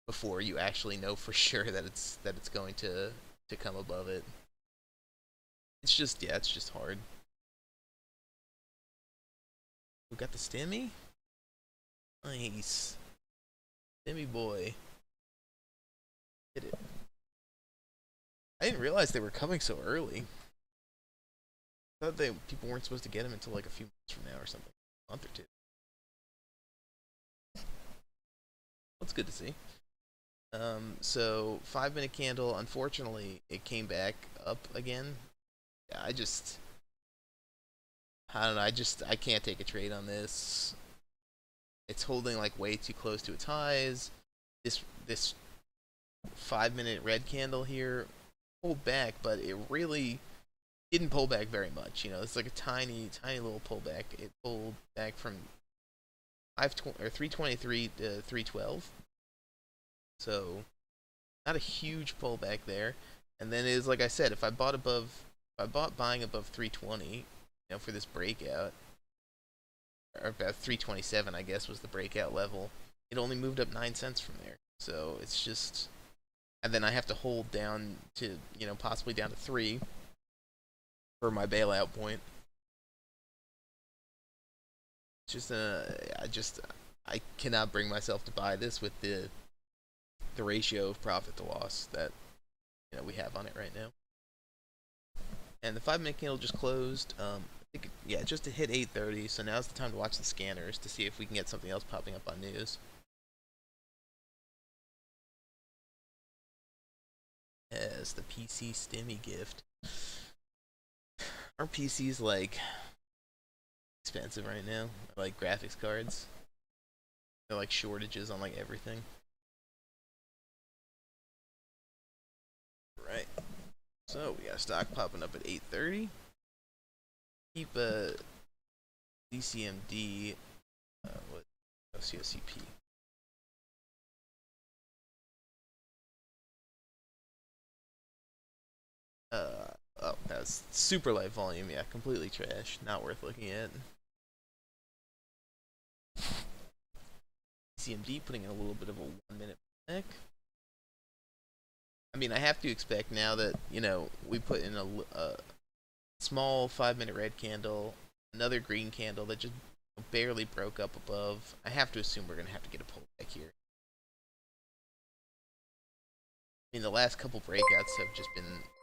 before you actually know for sure that it's going to come above it. It's just yeah, it's just hard. We got the stimmy. Nice, stimmy boy. Hit it. I didn't realize they were coming so early. I thought they people weren't supposed to get them until like a few months from now or something, a month or two. That's good to see. So 5 minute candle. Unfortunately, it came back up again. Yeah, I don't know. I can't take a trade on this. It's holding like way too close to its highs. This 5 minute red candle here pulled back, but it really didn't pull back very much. It's like a tiny, tiny little pullback. It pulled back from 323 to 312. So not a huge pullback there. And then it is like I said, if I bought buying above 320, for this breakout, or about 327, I guess was the breakout level. It only moved up 9 cents from there. So it's just, and then I have to hold down to possibly down to three for my bailout point. It's just I cannot bring myself to buy this with the ratio of profit to loss that we have on it right now. And the 5 minute candle just closed. I think yeah, just to hit 8:30. So now's the time to watch the scanners to see if we can get something else popping up on news. As the PC Stimmy gift. Our PC's like expensive right now. Like graphics cards. They're like shortages on like everything. Right. So we got a stock popping up at 8:30. Keep a DCMD. What? COCP. Oh, that's super light volume. Yeah, completely trash. Not worth looking at. ZCMD putting in a little bit of a 1 minute neck. I mean, I have to expect now that, we put in a small 5 minute red candle, another green candle that just barely broke up above. I have to assume we're going to have to get a pullback here. I mean, the last couple breakouts have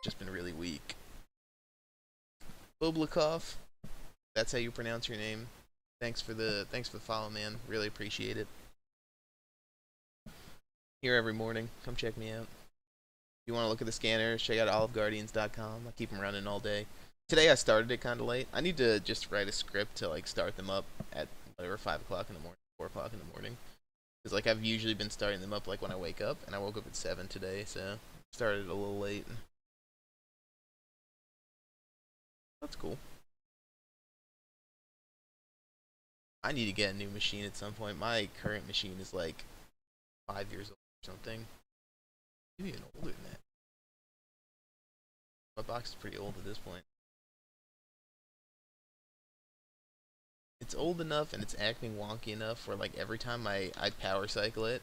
just been really weak. Boblikov, that's how you pronounce your name. Thanks for the follow, man. Really appreciate it. Here every morning. Come check me out. If you want to look at the scanners, check out oliveguardians.com. I keep them running all day. Today I started it kind of late. I need to just write a script to like start them up at whatever 5 o'clock in the morning, 4 o'clock in the morning. Because like I've usually been starting them up like when I wake up, and I woke up at 7 today, so started a little late. That's cool. I need to get a new machine at some point. My current machine is like 5 years old or something. Maybe even older than that. My box is pretty old at this point. It's old enough and it's acting wonky enough where like every time I power cycle it,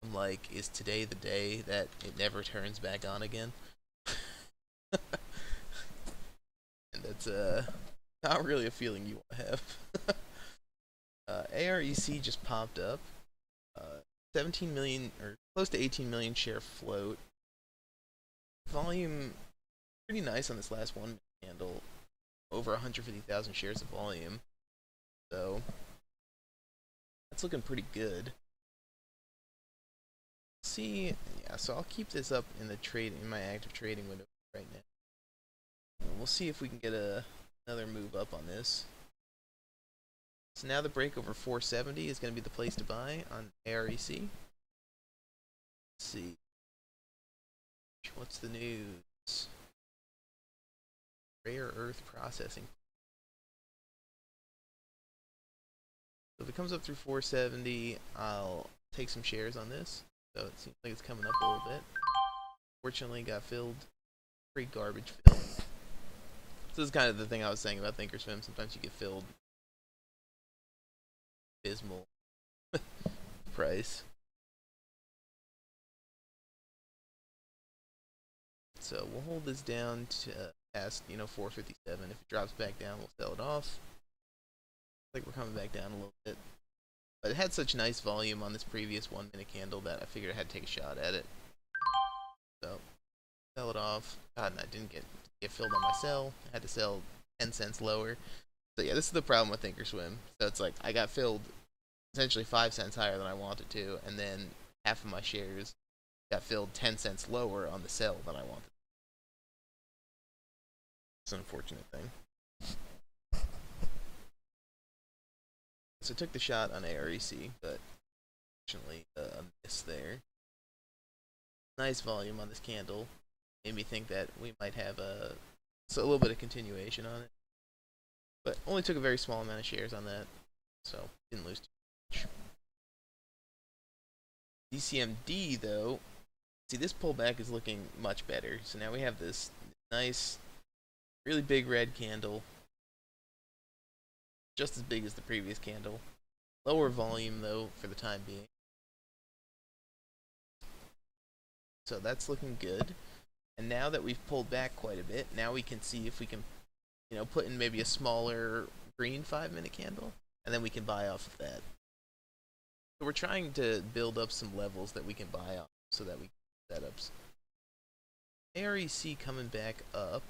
I'm like, is today the day that it never turns back on again? And that's not really a feeling you want to have. AREC just popped up. 17 million or close to 18 million share float. Volume pretty nice on this last one candle. Over 150,000 shares of volume. So that's looking pretty good. See, yeah, so I'll keep this up in my active trading window right now. And we'll see if we can get another move up on this. So now the break over 470 is going to be the place to buy on AREC. Let's see. What's the news? Rare earth processing. So if it comes up through 470, I'll take some shares on this. So it seems like it's coming up a little bit. Fortunately, got filled. Pretty garbage fill. So this is kind of the thing I was saying about Thinkorswim. Sometimes you get filled. Abysmal price. So we'll hold this down to past 457. If it drops back down, we'll sell it off. Like we're coming back down a little bit, but it had such nice volume on this previous 1 minute candle that I figured I had to take a shot at it. So sell it off. God, and I didn't get filled on my sell. I had to sell 10 cents lower. So yeah, this is the problem with Thinkorswim. So it's like I got filled essentially 5 cents higher than I wanted to, and then half of my shares got filled 10 cents lower on the sell than I wanted. It's an unfortunate thing. So I took the shot on AREC, but unfortunately a miss there. Nice volume on this candle. Made me think that we might have a little bit of continuation on it. But only took a very small amount of shares on that, so didn't lose too much. DCMD though, see this pullback is looking much better. So now we have this nice, really big red candle. Just as big as the previous candle. Lower volume though for the time being. So that's looking good. And now that we've pulled back quite a bit, now we can see if we can, put in maybe a smaller green 5 minute candle, and then we can buy off of that. So we're trying to build up some levels that we can buy off so that we can setups. AREC coming back up.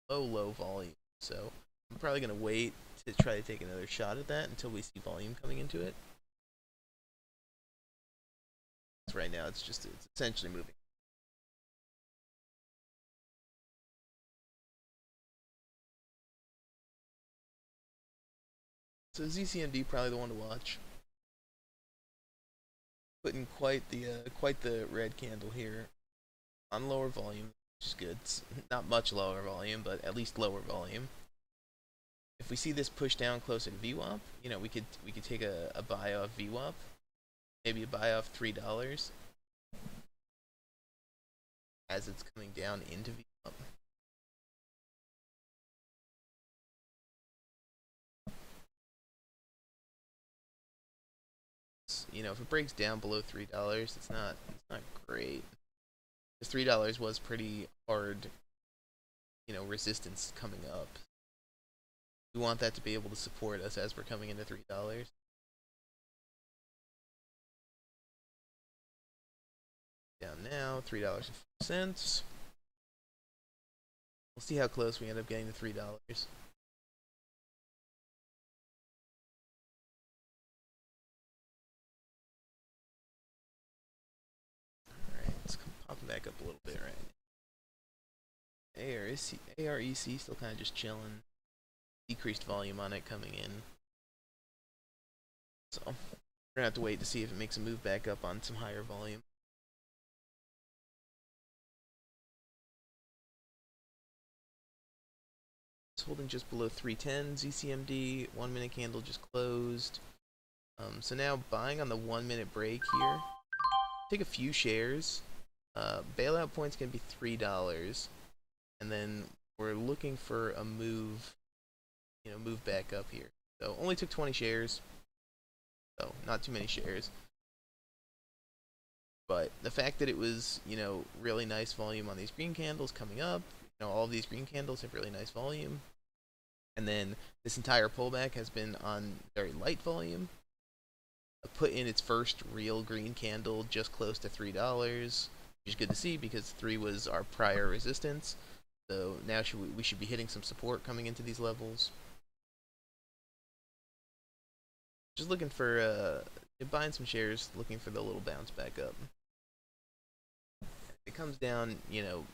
Low volume. So I'm probably going to wait to try to take another shot at that until we see volume coming into it. So right now it's essentially moving. So ZCMD probably the one to watch. Putting quite the red candle here on lower volume, which is good. It's not much lower volume, but at least lower volume. If we see this push down closer to VWAP, we could take a buy off VWAP, maybe a buy off $3 as it's coming down into VWAP. you know, if it breaks down below $3, it's not great. Because $3 was pretty hard, you know, resistance coming up. We want that to be able to support us as we're coming into $3. Down now, $3.04. We'll see how close we end up getting to $3. Alright, let's pop it back up a little bit right now. AREC still kind of just chilling. Decreased volume on it coming in. So, we're going to have to wait to see if it makes a move back up on some higher volume. It's holding just below 310. ZCMD, 1 minute candle just closed. So now buying on the 1 minute break here. Take a few shares. Bailout points can be $3. And then we're looking for a move, you know, move back up here. So only took 20 shares. So not too many shares. But the fact that it was, you know, really nice volume on these green candles coming up, you know, all of these green candles have really nice volume. And then this entire pullback has been on very light volume. Put in its first real green candle just close to $3, which is good to see because 3 was our prior resistance. So now we should be hitting some support coming into these levels. Just looking for buying some shares, looking for the little bounce back up. If it comes down, you know,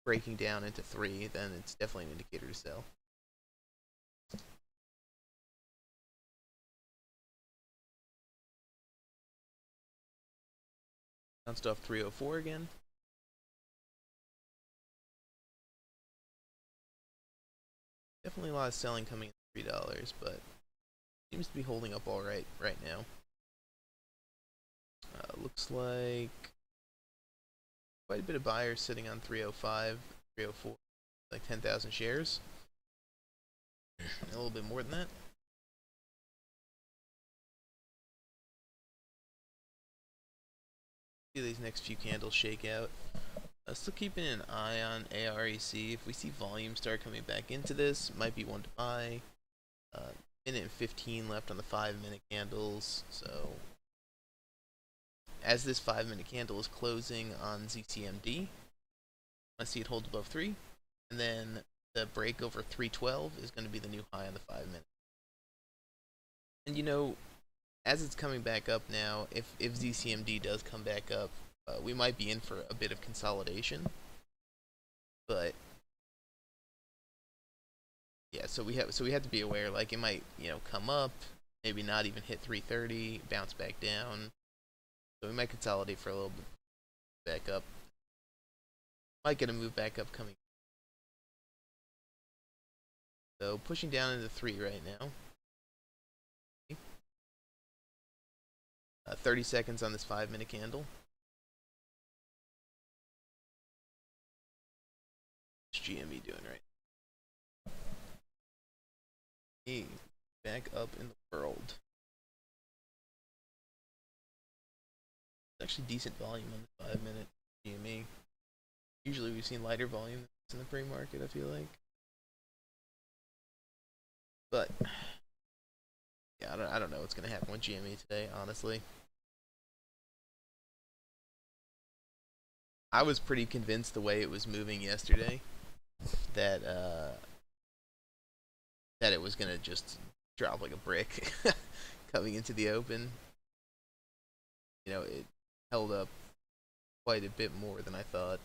breaking down into 3, then it's definitely an indicator to sell. Bounced off 304 again. Definitely a lot of selling coming in $3, but seems to be holding up all right now. Looks like quite a bit of buyers sitting on 305, 304, like 10,000 shares. A little bit more than that. See these next few candles shake out. Still keeping an eye on AREC. If we see volume start coming back into this, might be one to buy. Minute and 15 left on the 5 minute candles. So as this 5 minute candle is closing on ZCMD, I see it hold above 3, and then the break over 312 is going to be the new high on the 5 minute. And you know, as it's coming back up now, if ZCMD does come back up, we might be in for a bit of consolidation. But yeah, so we have to be aware, like it might, you know, come up, maybe not even hit 330, bounce back down. So we might consolidate for a little bit back up. Might get a move back up coming. So pushing down into 3 right now. 30 seconds on this 5 minute candle. What's GME doing right now? Hey, back up in the world. It's actually decent volume on the 5 minute GME. Usually we've seen lighter volume in the pre-market, I feel like. But yeah, I don't know what's gonna happen with GME today, honestly. I was pretty convinced the way it was moving yesterday that that it was gonna just drop like a brick coming into the open. You know, it held up quite a bit more than I thought.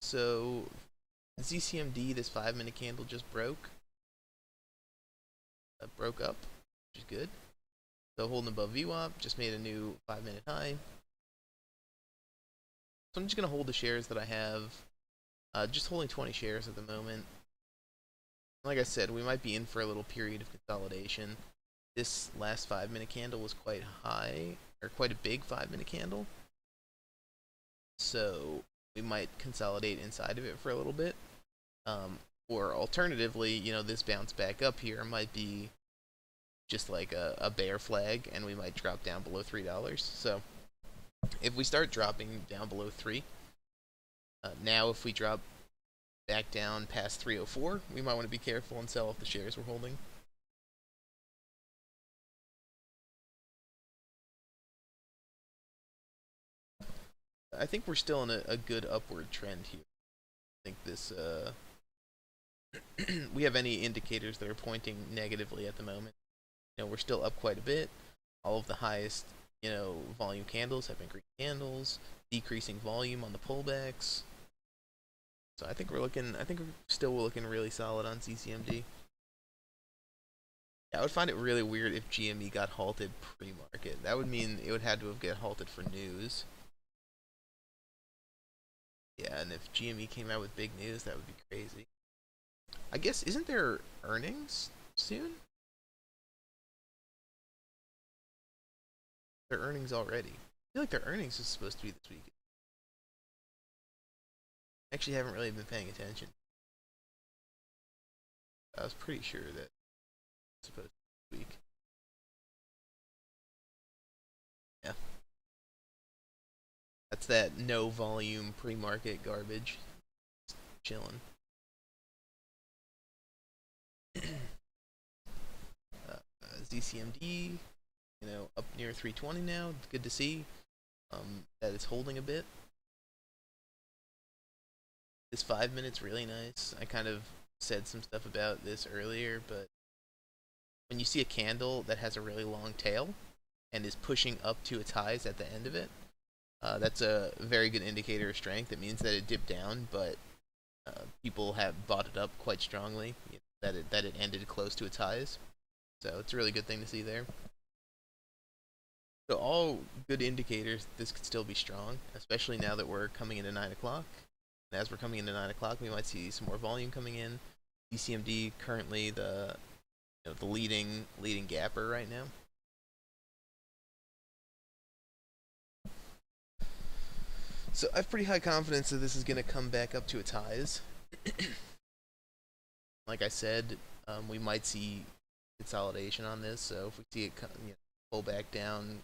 So ZCMD, this 5 minute candle just broke. Broke up, which is good. So holding above VWAP, just made a new 5 minute high. So I'm just gonna hold the shares that I have. Just holding 20 shares at the moment. Like I said, we might be in for a little period of consolidation. This last 5 minute candle was quite high, or quite a big 5 minute candle. So we might consolidate inside of it for a little bit. Or alternatively, this bounce back up here might be just like a bear flag, and we might drop down below $3. So if we start dropping down below 3, now if we drop back down past 304, we might want to be careful and sell off the shares we're holding. I think we're still in a good upward trend here. I think this we have any indicators that are pointing negatively at the moment. We're still up quite a bit. All of the highest, volume candles have been green candles, decreasing volume on the pullbacks. So I think we're still looking really solid on CCMD. Yeah, I would find it really weird if GME got halted pre-market. That would mean it would have to get halted for news. Yeah, and if GME came out with big news, that would be crazy. I guess, isn't there earnings soon? Their earnings already. I feel like their earnings is supposed to be this week. Actually, haven't really been paying attention. I was pretty sure that it's supposed to be this week. Yeah. That's that no volume pre-market garbage. Just chilling. ZCMD, up near 320 now. It's good to see that it's holding a bit. This 5 minutes really nice. I kind of said some stuff about this earlier, but when you see a candle that has a really long tail and is pushing up to its highs at the end of it, that's a very good indicator of strength. It means that it dipped down, but people have bought it up quite strongly. That it ended close to its highs. So it's a really good thing to see there. So all good indicators this could still be strong, especially now that we're coming into 9 o'clock. And as we're coming into 9 o'clock, we might see some more volume coming in. DCMD currently the leading gapper right now. So I have pretty high confidence that this is going to come back up to its highs. Like I said, we might see consolidation on this. So if we see it pull back down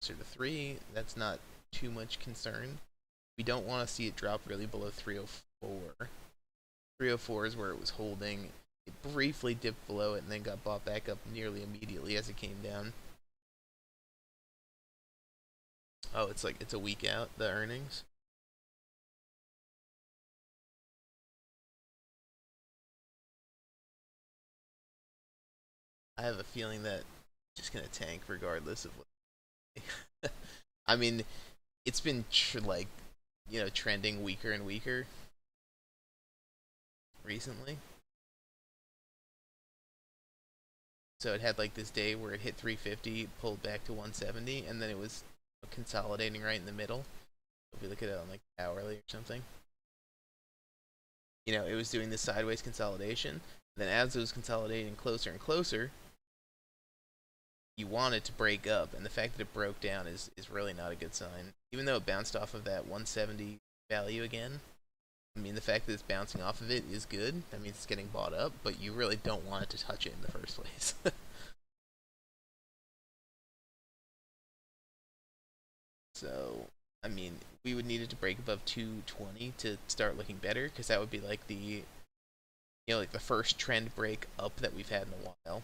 closer to 3, that's not too much concern. We don't want to see it drop really below 304. 304 is where it was holding. It briefly dipped below it and then got bought back up nearly immediately as it came down. Oh, it's a week out, the earnings. I have a feeling that it's just gonna tank regardless of what. I mean, it's been trending weaker and weaker recently. So it had like this day where it hit 350, pulled back to 170, and then it was consolidating right in the middle. If we look at it on like hourly or something, it was doing this sideways consolidation. And then as it was consolidating closer and closer, you want it to break up, and the fact that it broke down is really not a good sign. Even though it bounced off of that 170 value again, I mean, the fact that it's bouncing off of it is good. That means it's getting bought up, but you really don't want it to touch it in the first place. So, I mean, we would need it to break above 220 to start looking better, because that would be like like the first trend break up that we've had in a while.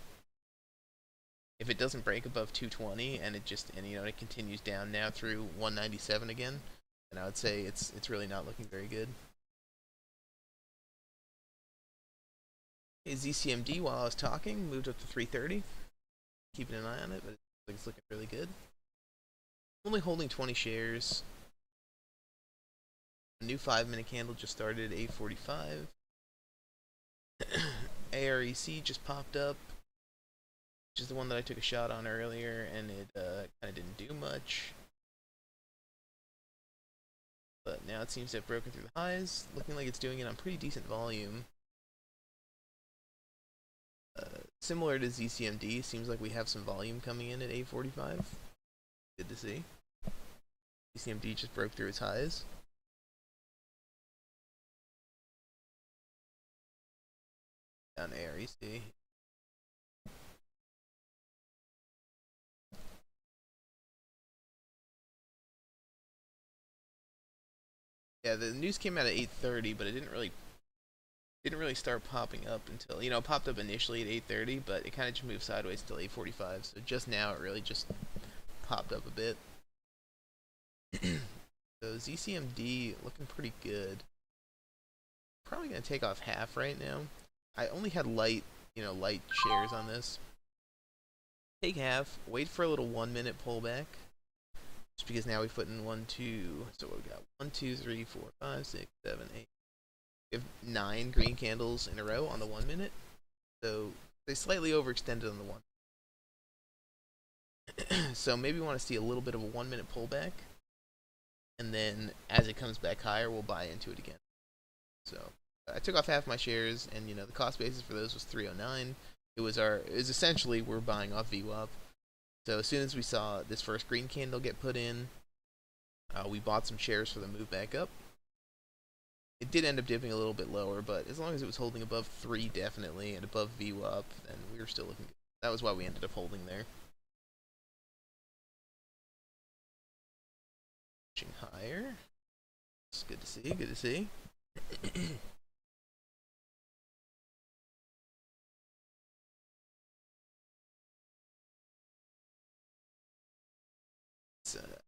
If it doesn't break above 220 and it continues down now through 197 again, then I would say it's really not looking very good. ZCMD, while I was talking, moved up to 330. Keeping an eye on it, but it's looking really good. Only holding 20 shares. A new 5-minute candle just started at 8:45. AREC just popped up, which is the one that I took a shot on earlier, and it kind of didn't do much. But now it seems to have broken through the highs, looking like it's doing it on pretty decent volume. Similar to ZCMD, seems like we have some volume coming in at 8:45. Good to see. ZCMD just broke through its highs. Down Aries, see. Yeah, the news came out at 8:30, but it didn't really start popping up until, it popped up initially at 8:30, but it kind of just moved sideways till 8:45. So just now it really just popped up a bit. So ZCMD looking pretty good. Probably gonna take off half right now. I only had light shares on this. Take half, wait for a little 1 minute pullback. Just because now we've put in 1, 2, so what we got? 1, 2, 3, 4, 5, 6, 7, 8. We have 9 green candles in a row on the 1 minute. So they slightly overextended on the 1. So maybe we want to see a little bit of a 1 minute pullback. And then as it comes back higher, we'll buy into it again. So I took off half my shares, and the cost basis for those was 309. It was essentially we're buying off VWAP. So as soon as we saw this first green candle get put in, we bought some shares for the move back up. It did end up dipping a little bit lower, but as long as it was holding above 3 definitely and above VWAP, then we were still looking good. That was why we ended up holding there. Pushing higher. It's good to see, good to see.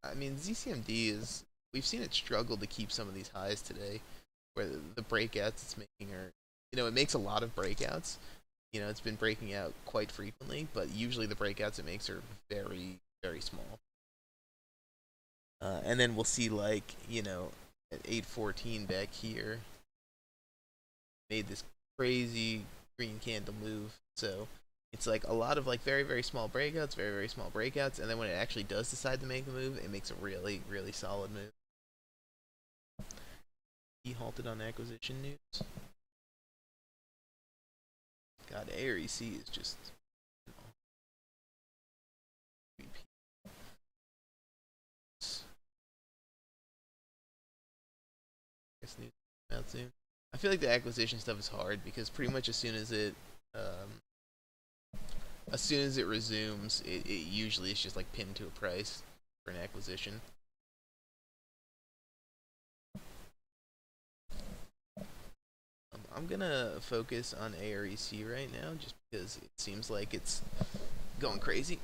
I mean, ZCMD is, we've seen it struggle to keep some of these highs today, where the breakouts it's making are, it makes a lot of breakouts. It's been breaking out quite frequently, but usually the breakouts it makes are very, very small. And then we'll see, like, at 8:14 back here, made this crazy green candle move. So it's like a lot of like very, very small breakouts, very, very small breakouts, and then when it actually does decide to make a move, it makes a really, really solid move. He halted on acquisition news. God, AREC is just guess news out soon. I feel like the acquisition stuff is hard because pretty much as soon as it resumes, it usually is just like pinned to a price for an acquisition. I'm gonna focus on AREC right now just because it seems like it's going crazy.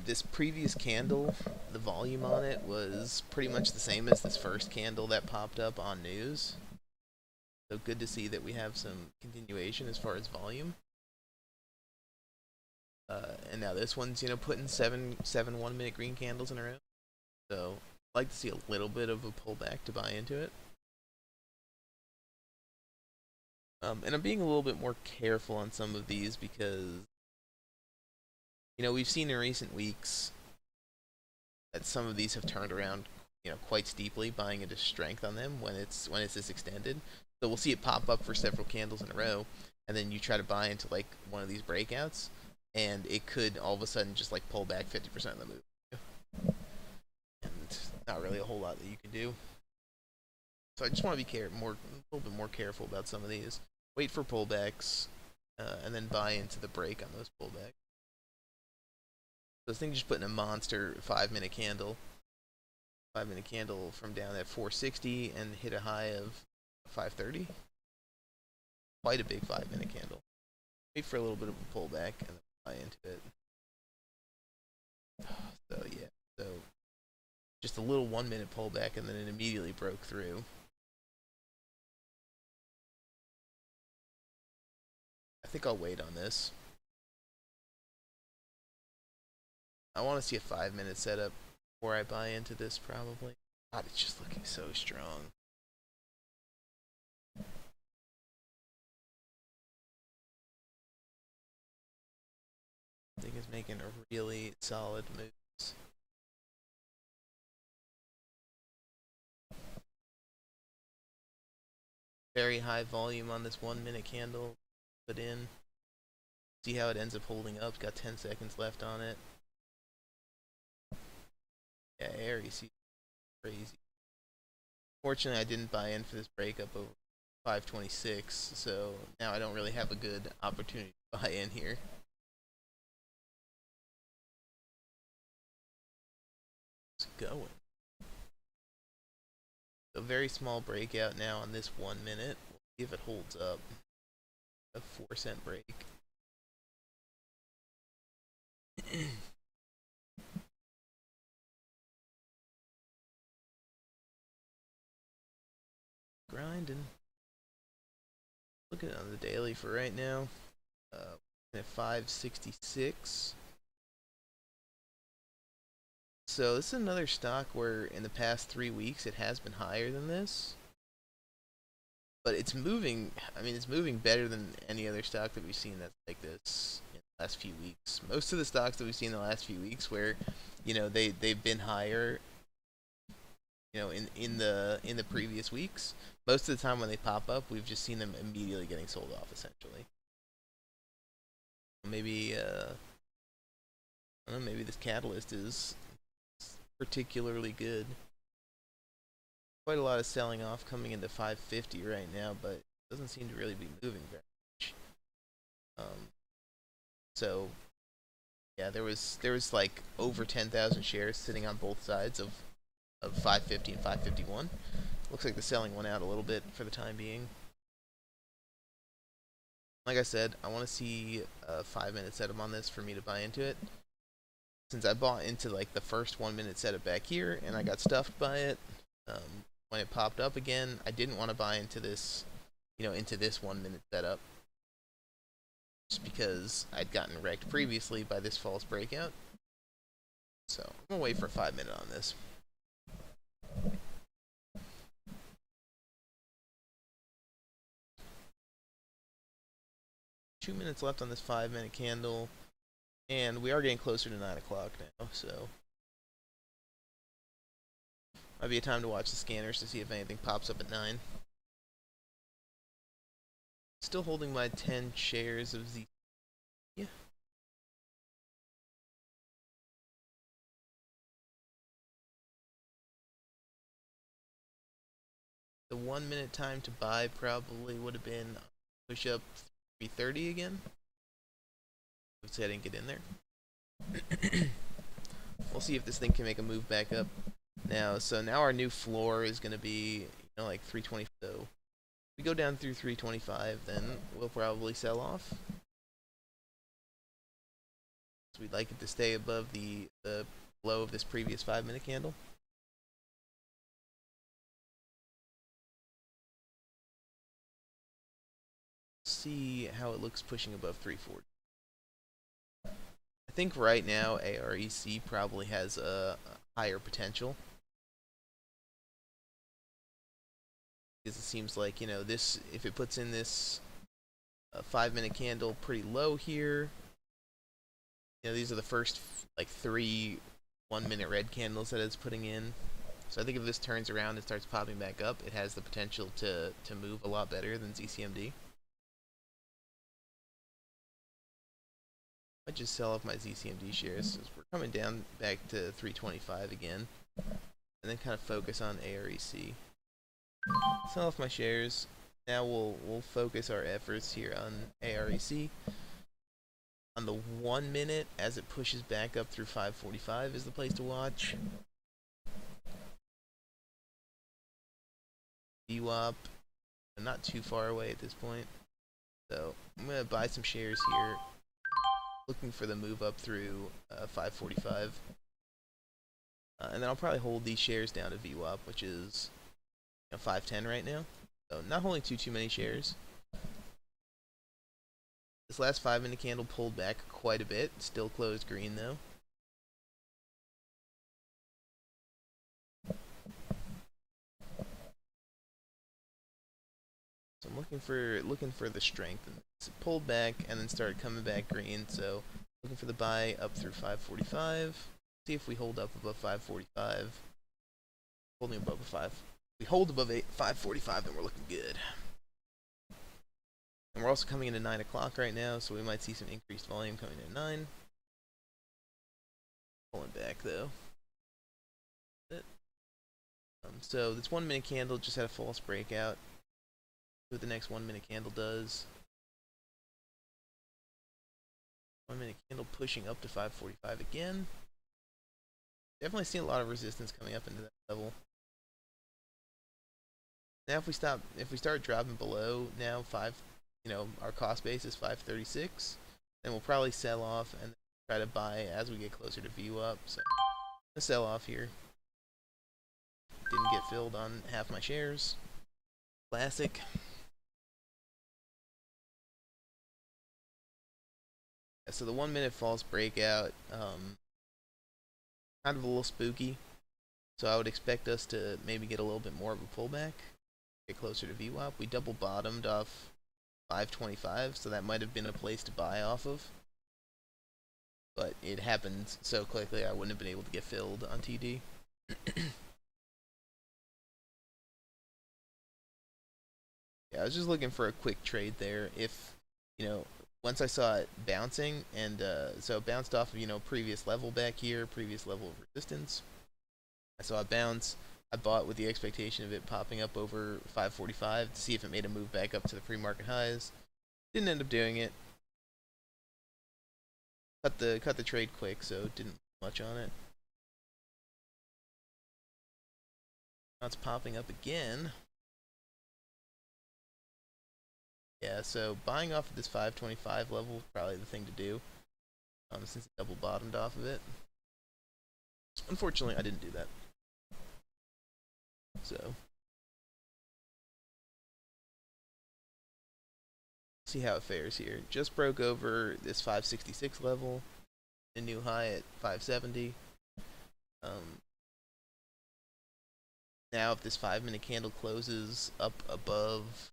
This previous candle, the volume on it was pretty much the same as this first candle that popped up on news. So good to see that we have some continuation as far as volume. And now this one's putting seven 1 minute green candles in a row. So I'd like to see a little bit of a pullback to buy into it. And I'm being a little bit more careful on some of these because we've seen in recent weeks that some of these have turned around, quite steeply, buying into strength on them when it's this extended. So we'll see it pop up for several candles in a row, and then you try to buy into like one of these breakouts, and it could all of a sudden just like pull back 50% of the move, and not really a whole lot that you can do. So I just want to be a little bit more careful about some of these. Wait for pullbacks, and then buy into the break on those pullbacks. This thing just put in a monster 5 minute candle. 5 minute candle from down at 460 and hit a high of 530. Quite a big 5 minute candle. Wait for a little bit of a pullback and then buy into it. So yeah, so just a little 1 minute pullback and then it immediately broke through. I think I'll wait on this. I want to see a 5 minute setup before I buy into this probably. God, it's just looking so strong. I think it's making a really solid moves. Very high volume on this 1 minute candle put in. See how it ends up holding up. It's got 10 seconds left on it. Yeah, Aries is crazy. Fortunately, I didn't buy in for this breakup over 526, so now I don't really have a good opportunity to buy in here. It's going. A very small breakout now on this 1 minute. We'll see if it holds up. A 4-cent break. Grinding. Looking on the daily for right now. At 566. So this is another stock where in the past 3 weeks it has been higher than this. But it's moving, I mean, it's moving better than any other stock that we've seen that's like this in the last few weeks. Most of the stocks that we've seen in the last few weeks where, they've been higher, in the previous weeks, most of the time when they pop up, we've just seen them immediately getting sold off, essentially. Maybe, I don't know, maybe this catalyst is particularly good. Quite a lot of selling off coming into 550 right now, but it doesn't seem to really be moving very much. So yeah, there was like over 10,000 shares sitting on both sides of 550 and 551. Looks like the selling went out a little bit for the time being. Like I said, I want to see a 5-minute setup on this for me to buy into it. Since I bought into like the first 1-minute setup back here and I got stuffed by it, when it popped up again, I didn't want to buy into this, into this 1-minute setup, just because I'd gotten wrecked previously by this false breakout. So I'm gonna wait for a 5-minute on this. Two minutes left on this 5-minute candle, and we are getting closer to 9 o'clock now, so might be a time to watch the scanners to see if anything pops up at 9. Still holding my 10 shares of Z. Yeah. The 1-minute time to buy probably would have been push up 330 again. Let's say I didn't get in there. We'll see if this thing can make a move back up now. So now our new floor is going to be, like 320. So if we go down through 325, then we'll probably sell off. So we'd like it to stay above the low of this previous 5-minute candle. See how it looks pushing above 340. I think right now AREC probably has a higher potential, because it seems like, this, if it puts in this 5-minute candle pretty low here, these are the first like 3 1-minute red candles that it's putting in. So I think if this turns around and starts popping back up, it has the potential to move a lot better than ZCMD. I might just sell off my ZCMD shares, since we're coming down back to 325 again, and then kind of focus on AREC. Sell off my shares. Now we'll focus our efforts here on AREC. On the 1 minute, as it pushes back up through 545 is the place to watch. VWAP, not too far away at this point. So I'm going to buy some shares here, looking for the move up through 545. And then I'll probably hold these shares down to VWAP, which is 510 right now. So not holding too many shares. This last 5-minute candle pulled back quite a bit. Still closed green though. So I'm looking for the strength. And it pulled back and then started coming back green. So looking for the buy up through 545. See if we hold up above 545. Holding above a 5. We hold above 545, then we're looking good. And we're also coming into 9 o'clock right now, so we might see some increased volume coming in at 9. Pulling back though. So this 1-minute candle just had a false breakout. what the next 1 minute candle does. 1 minute candle pushing up to 545 again. Definitely seen a lot of resistance coming up into that level. Now if we start dropping below now our cost base is 536, then we'll probably sell off and try to buy as we get closer to view up. So a sell off here. Didn't get filled on half my shares. Classic. Yeah, so the 1 minute false breakout, kind of a little spooky. So I would expect us to maybe get a little bit more of a pullback, get closer to VWAP. We double bottomed off 525, so that might have been a place to buy off of. But it happened so quickly I wouldn't have been able to get filled on TD. Yeah, I was just looking for a quick trade there. If, once I saw it bouncing, and so it bounced off of, previous level back here, previous level of resistance. I saw it bounce. I bought with the expectation of it popping up over 545 to see if it made a move back up to the pre-market highs. Didn't end up doing it. Cut the trade quick, so didn't much on it. Now it's popping up again. Yeah, so buying off of this 525 level is probably the thing to do, since it double bottomed off of it. Unfortunately, I didn't do that. So see how it fares here. Just broke over this 566 level, a new high at 570. Now if this 5 minute candle closes up above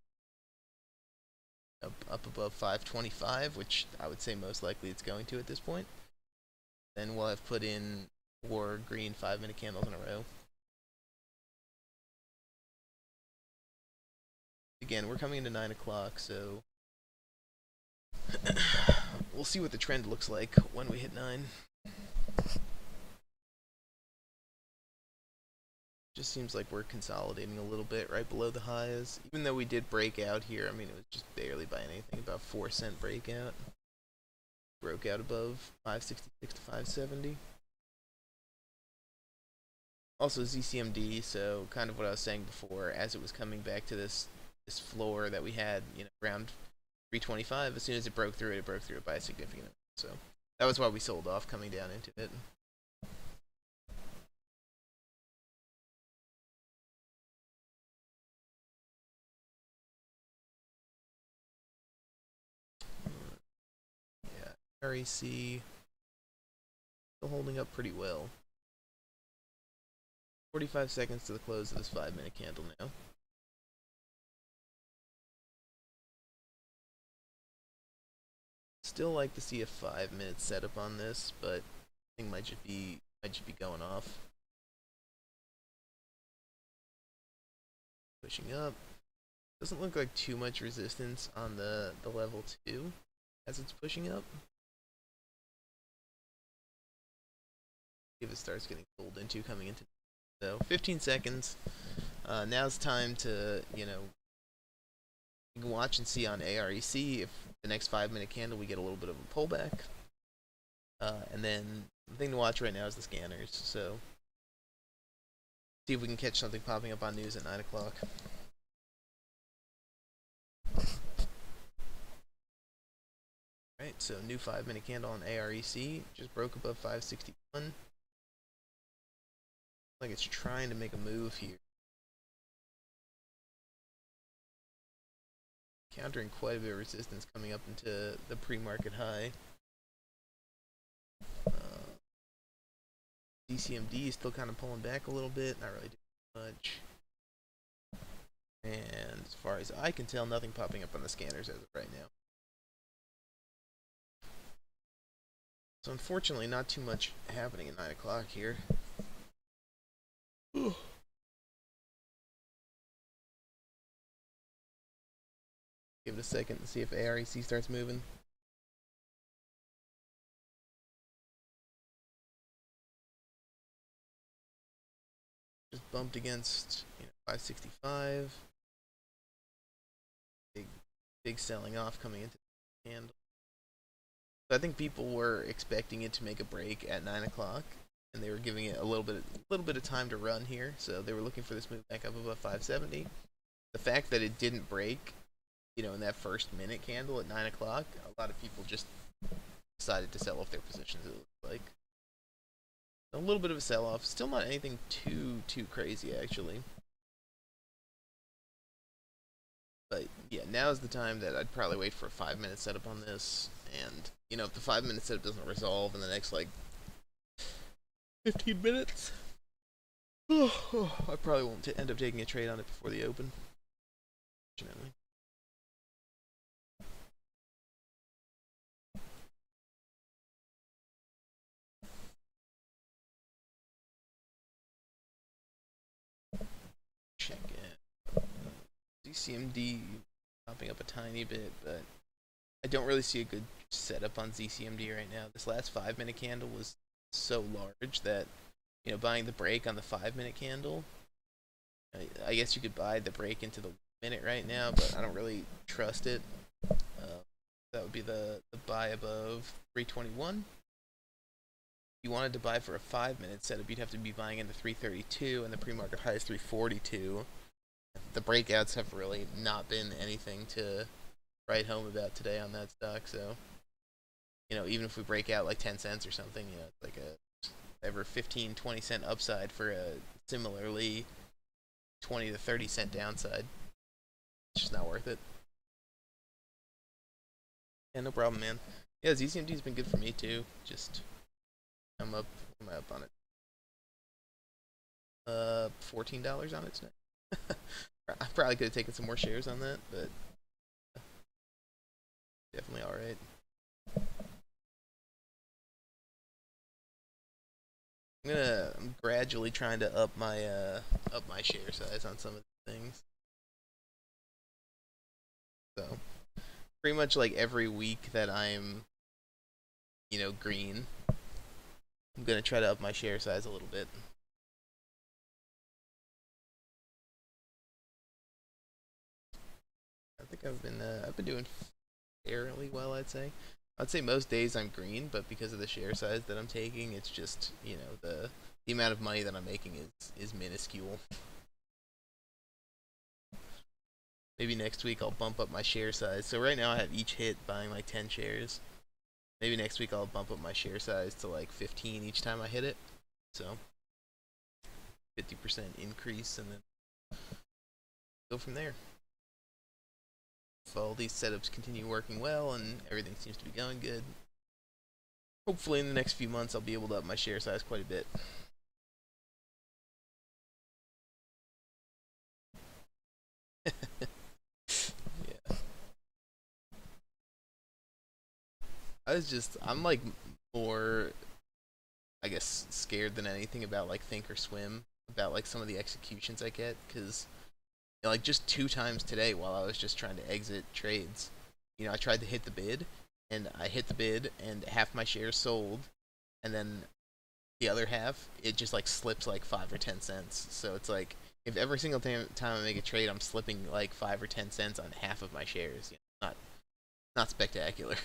525, which I would say most likely it's going to at this point, then we'll have put in 4 green 5 minute candles in a row. Again, we're coming into 9 o'clock, so we'll see what the trend looks like when we hit 9. Just seems like we're consolidating a little bit right below the highs. Even though we did break out here, I mean, it was just barely by anything, about 4-cent breakout. Broke out above 566 to 570. Also ZCMD, so kind of what I was saying before, as it was coming back to this floor that we had, around 325, as soon as it broke through it by a significant amount. So that was why we sold off coming down into it. Yeah, REC still holding up pretty well. 45 seconds to the close of this 5 minute candle now. Still like to see a 5 minute setup on this, but I think might just be going off. Pushing up. Doesn't look like too much resistance on the level 2 as it's pushing up. If it starts getting pulled into coming into, so 15 seconds. Now's time to you can watch and see on AREC if the next 5 minute candle we get a little bit of a pullback, and then the thing to watch right now is the scanners. So see if we can catch something popping up on news at 9 o'clock. Alright, so new 5 minute candle on AREC just broke above 561. Like it's trying to make a move here. Countering quite a bit of resistance coming up into the pre-market high. DCMD is still kind of pulling back a little bit, not really doing much. And as far as I can tell, nothing popping up on the scanners as of right now. So unfortunately, not too much happening at 9 o'clock here. Give it a second to see if AREC starts moving. Just bumped against 565. big selling off coming into the candle. So I think people were expecting it to make a break at 9 o'clock, and they were giving it a little bit of time to run here. So they were looking for this move back up above 570. The fact that it didn't break, in that first minute candle at 9 o'clock, a lot of people just decided to sell off their positions. It looks like a little bit of a sell-off. Still not anything too crazy actually. But yeah, now is the time that I'd probably wait for a 5-minute setup on this, and if the 5-minute setup doesn't resolve in the next like 15 minutes, I probably won't end up taking a trade on it before the open. Fortunately. Check it. ZCMD popping up a tiny bit, but I don't really see a good setup on ZCMD right now. This last 5-minute candle was so large that buying the break on the 5-minute candle, I guess you could buy the break into the minute right now, but I don't really trust it. That would be the buy above 321. If you wanted to buy for a 5-minute setup, you'd have to be buying into 332, and the pre-market high is 342. The breakouts have really not been anything to write home about today on that stock, so even if we break out like 10 cents or something, it's like a ever 15-20 cent upside for a similarly 20 to 30 cent downside. It's just not worth it. Yeah, no problem, man. Yeah, ZCMD's been good for me too. Just I'm up. Am I up on it? $14 on it tonight. I probably could have taken some more shares on that, but definitely all right. I'm gradually trying to up my share size on some of the things. So pretty much like every week that I'm green, I'm gonna try to up my share size a little bit. I think I've been doing fairly well, I'd say most days I'm green, but because of the share size that I'm taking, it's just the amount of money that I'm making is minuscule. Maybe next week I'll bump up my share size. So right now I have each hit buying like 10 shares. Maybe next week I'll bump up my share size to like 15 each time I hit it. So 50% increase, and then go from there. If all these setups continue working well and everything seems to be going good, hopefully in the next few months I'll be able to up my share size quite a bit. Yeah. I'm like more, I guess, scared than anything about like Think or Swim, about like some of the executions I get, because like just 2 times today while I was just trying to exit trades, I tried to hit the bid, and I hit the bid, and half my shares sold, and then the other half it just like slips like 5 or 10 cents. So it's like if every single time I make a trade, I'm slipping like 5 or 10 cents on half of my shares. Not spectacular.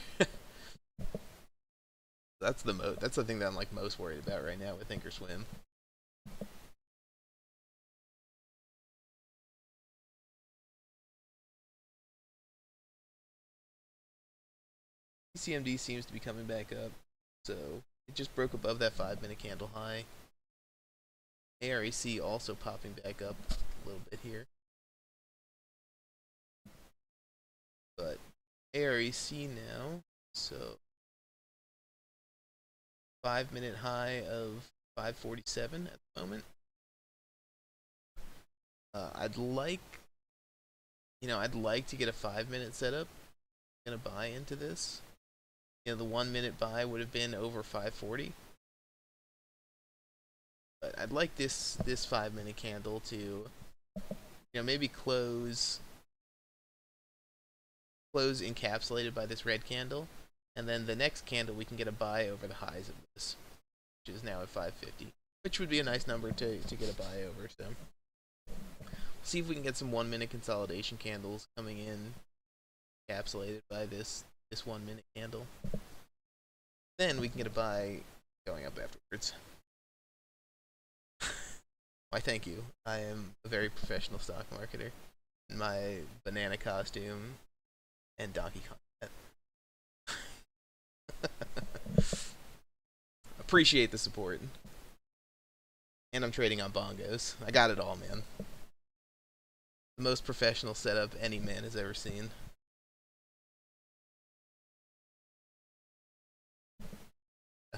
That's the thing that I'm like most worried about right now with Think or Swim. CMD seems to be coming back up, so it just broke above that 5-minute candle high. AREC also popping back up a little bit here, but AREC now, so 5-minute high of 547 at the moment. I'd like to get a 5-minute setup. I'm gonna buy into this. The 1-minute buy would have been over 540. But I'd like this 5-minute candle to maybe close encapsulated by this red candle, and then the next candle we can get a buy over the highs of this, which is now at 550, which would be a nice number to get a buy over. So see if we can get some 1-minute consolidation candles coming in encapsulated by this 1 minute candle. Then we can get a buy going up afterwards. Why, thank you. I am a very professional stock marketer. In my banana costume and Donkey Kong hat. Appreciate the support. And I'm trading on bongos. I got it all, man. The most professional setup any man has ever seen.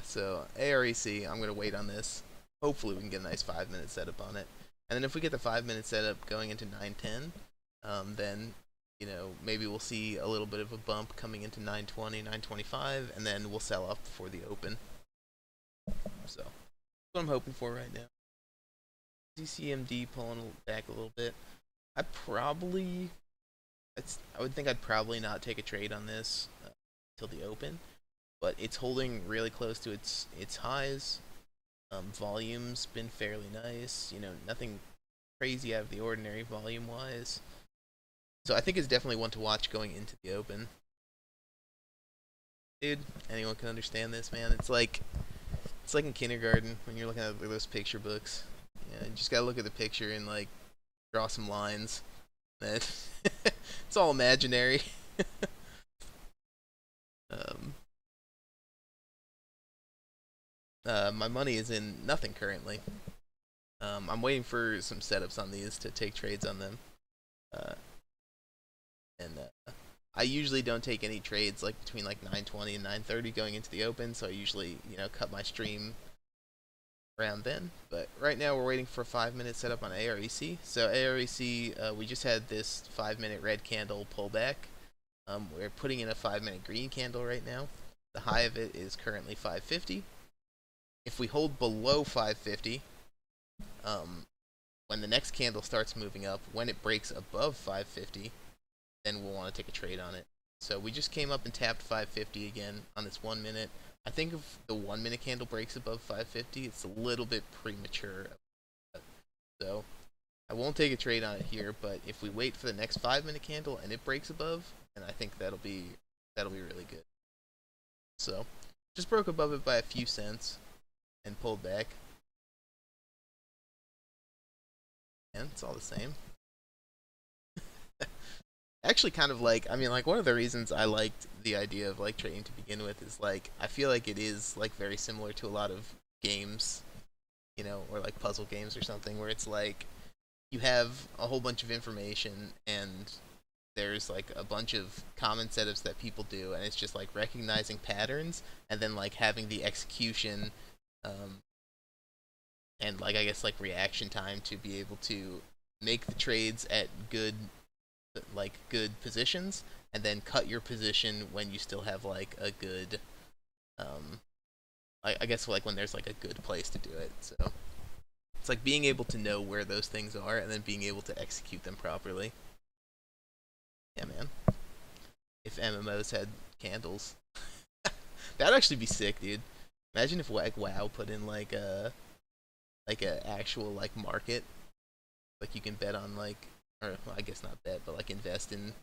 So, AREC, I'm going to wait on this. Hopefully we can get a nice 5-minute setup on it. And then if we get the 5-minute setup going into 9:10, then, you know, maybe we'll see a little bit of a bump coming into 9:20, 9:25, and then we'll sell off before the open. So, that's what I'm hoping for right now. ZCMD pulling back a little bit. I would think I'd probably not take a trade on this till the open, but it's holding really close to its highs. Volume's been fairly nice, you know, nothing crazy out of the ordinary volume-wise. So I think it's definitely one to watch going into the open. Dude, anyone can understand this, man. It's like in kindergarten when you're looking at those picture books. You just gotta look at the picture and like draw some lines. It's all imaginary. My money is in nothing currently. I'm waiting for some setups on these to take trades on them. And I usually don't take any trades like between like 9:20 and 9:30 going into the open, so I usually, you know, cut my stream around then. But right now we're waiting for a 5-minute setup on AREC. So AREC, we just had this 5-minute red candle pullback. We're putting in a 5-minute green candle right now. The high of it is currently 550. If we hold below 550, when the next candle starts moving up, when it breaks above 550, then we'll want to take a trade on it. So we just came up and tapped 550 again on this 1 minute. I think if the 1 minute candle breaks above 550, it's a little bit premature. So I won't take a trade on it here, but if we wait for the next 5-minute candle and it breaks above, then I think that'll be really good. So just broke above it by a few cents and pulled back. And it's all the same. Actually, kind of like, I mean, like, one of the reasons I liked the idea of like trading to begin with is like I feel like it is like very similar to a lot of games, you know, or like puzzle games or something, where it's like you have a whole bunch of information and there's like a bunch of common setups that people do, and it's just like recognizing patterns and then like having the execution, and like I guess like reaction time to be able to make the trades at good positions, and then cut your position when you still have like a good, I guess like when there's like a good place to do it. So it's like being able to know where those things are and then being able to execute them properly. Yeah, man. If MMOs had candles, that'd actually be sick, dude. Imagine if like WoW put in like a actual like market, like you can bet on like, or well, I guess not bet, but like invest in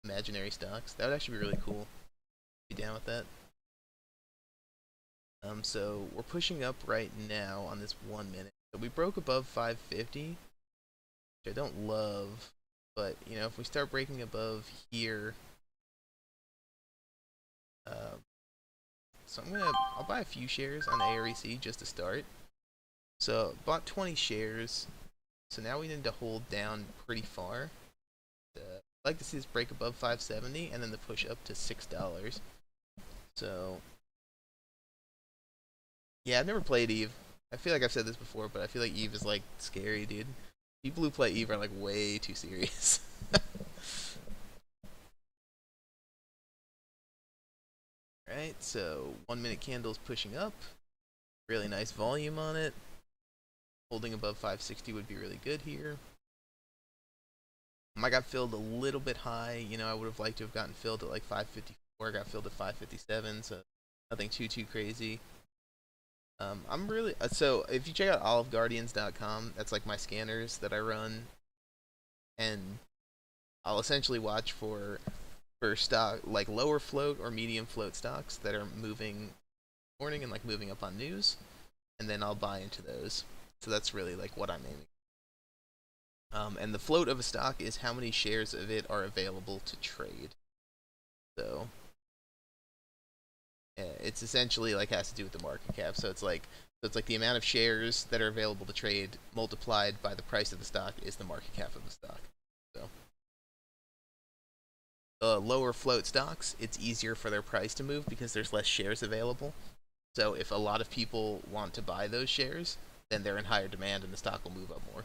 imaginary stocks. That would actually be really cool. Be down with that. So we're pushing up right now on this 1 minute. So we broke above 550, which I don't love, but you know, if we start breaking above here, so I'll buy a few shares on AREC just to start. So bought 20 shares. So now we need to hold down pretty far. I'd like to see this break above 570 and then the push up to $6. So yeah, I've never played Eve. I feel like I've said this before, but I feel like Eve is like scary, dude. People who play Eve are like way too serious. Alright, so 1 minute candle's pushing up. Really nice volume on it. Holding above 560 would be really good here. I got filled a little bit high. You know, I would have liked to have gotten filled at like 554. Got filled at 557, so nothing too crazy. I'm really so if you check out oliveguardians.com, that's like my scanners that I run, and I'll essentially watch for stock like lower float or medium float stocks that are moving morning and like moving up on news, and then I'll buy into those. So that's really like what I'm aiming. And the float of a stock is how many shares of it are available to trade. So yeah, it's essentially like has to do with the market cap. So it's like the amount of shares that are available to trade multiplied by the price of the stock is the market cap of the stock. So the lower float stocks, it's easier for their price to move because there's less shares available. So if a lot of people want to buy those shares, then they're in higher demand and the stock will move up more.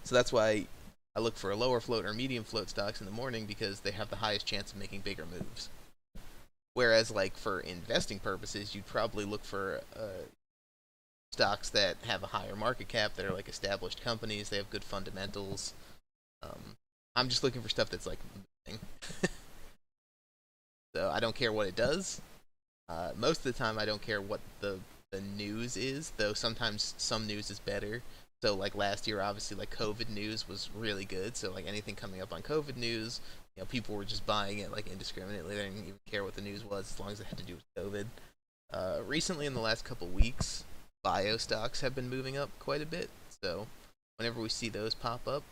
So that's why I look for a lower float or medium float stocks in the morning because they have the highest chance of making bigger moves. Whereas, like for investing purposes, you'd probably look for stocks that have a higher market cap, that are like established companies, they have good fundamentals. I'm just looking for stuff that's like moving. So I don't care what it does. Most of the time, I don't care what the news is, though sometimes some news is better. So like last year, obviously, like COVID news was really good. So like anything coming up on COVID news, people were just buying it like indiscriminately. They didn't even care what the news was as long as it had to do with COVID. Recently, in the last couple weeks, bio stocks have been moving up quite a bit. So whenever we see those pop up,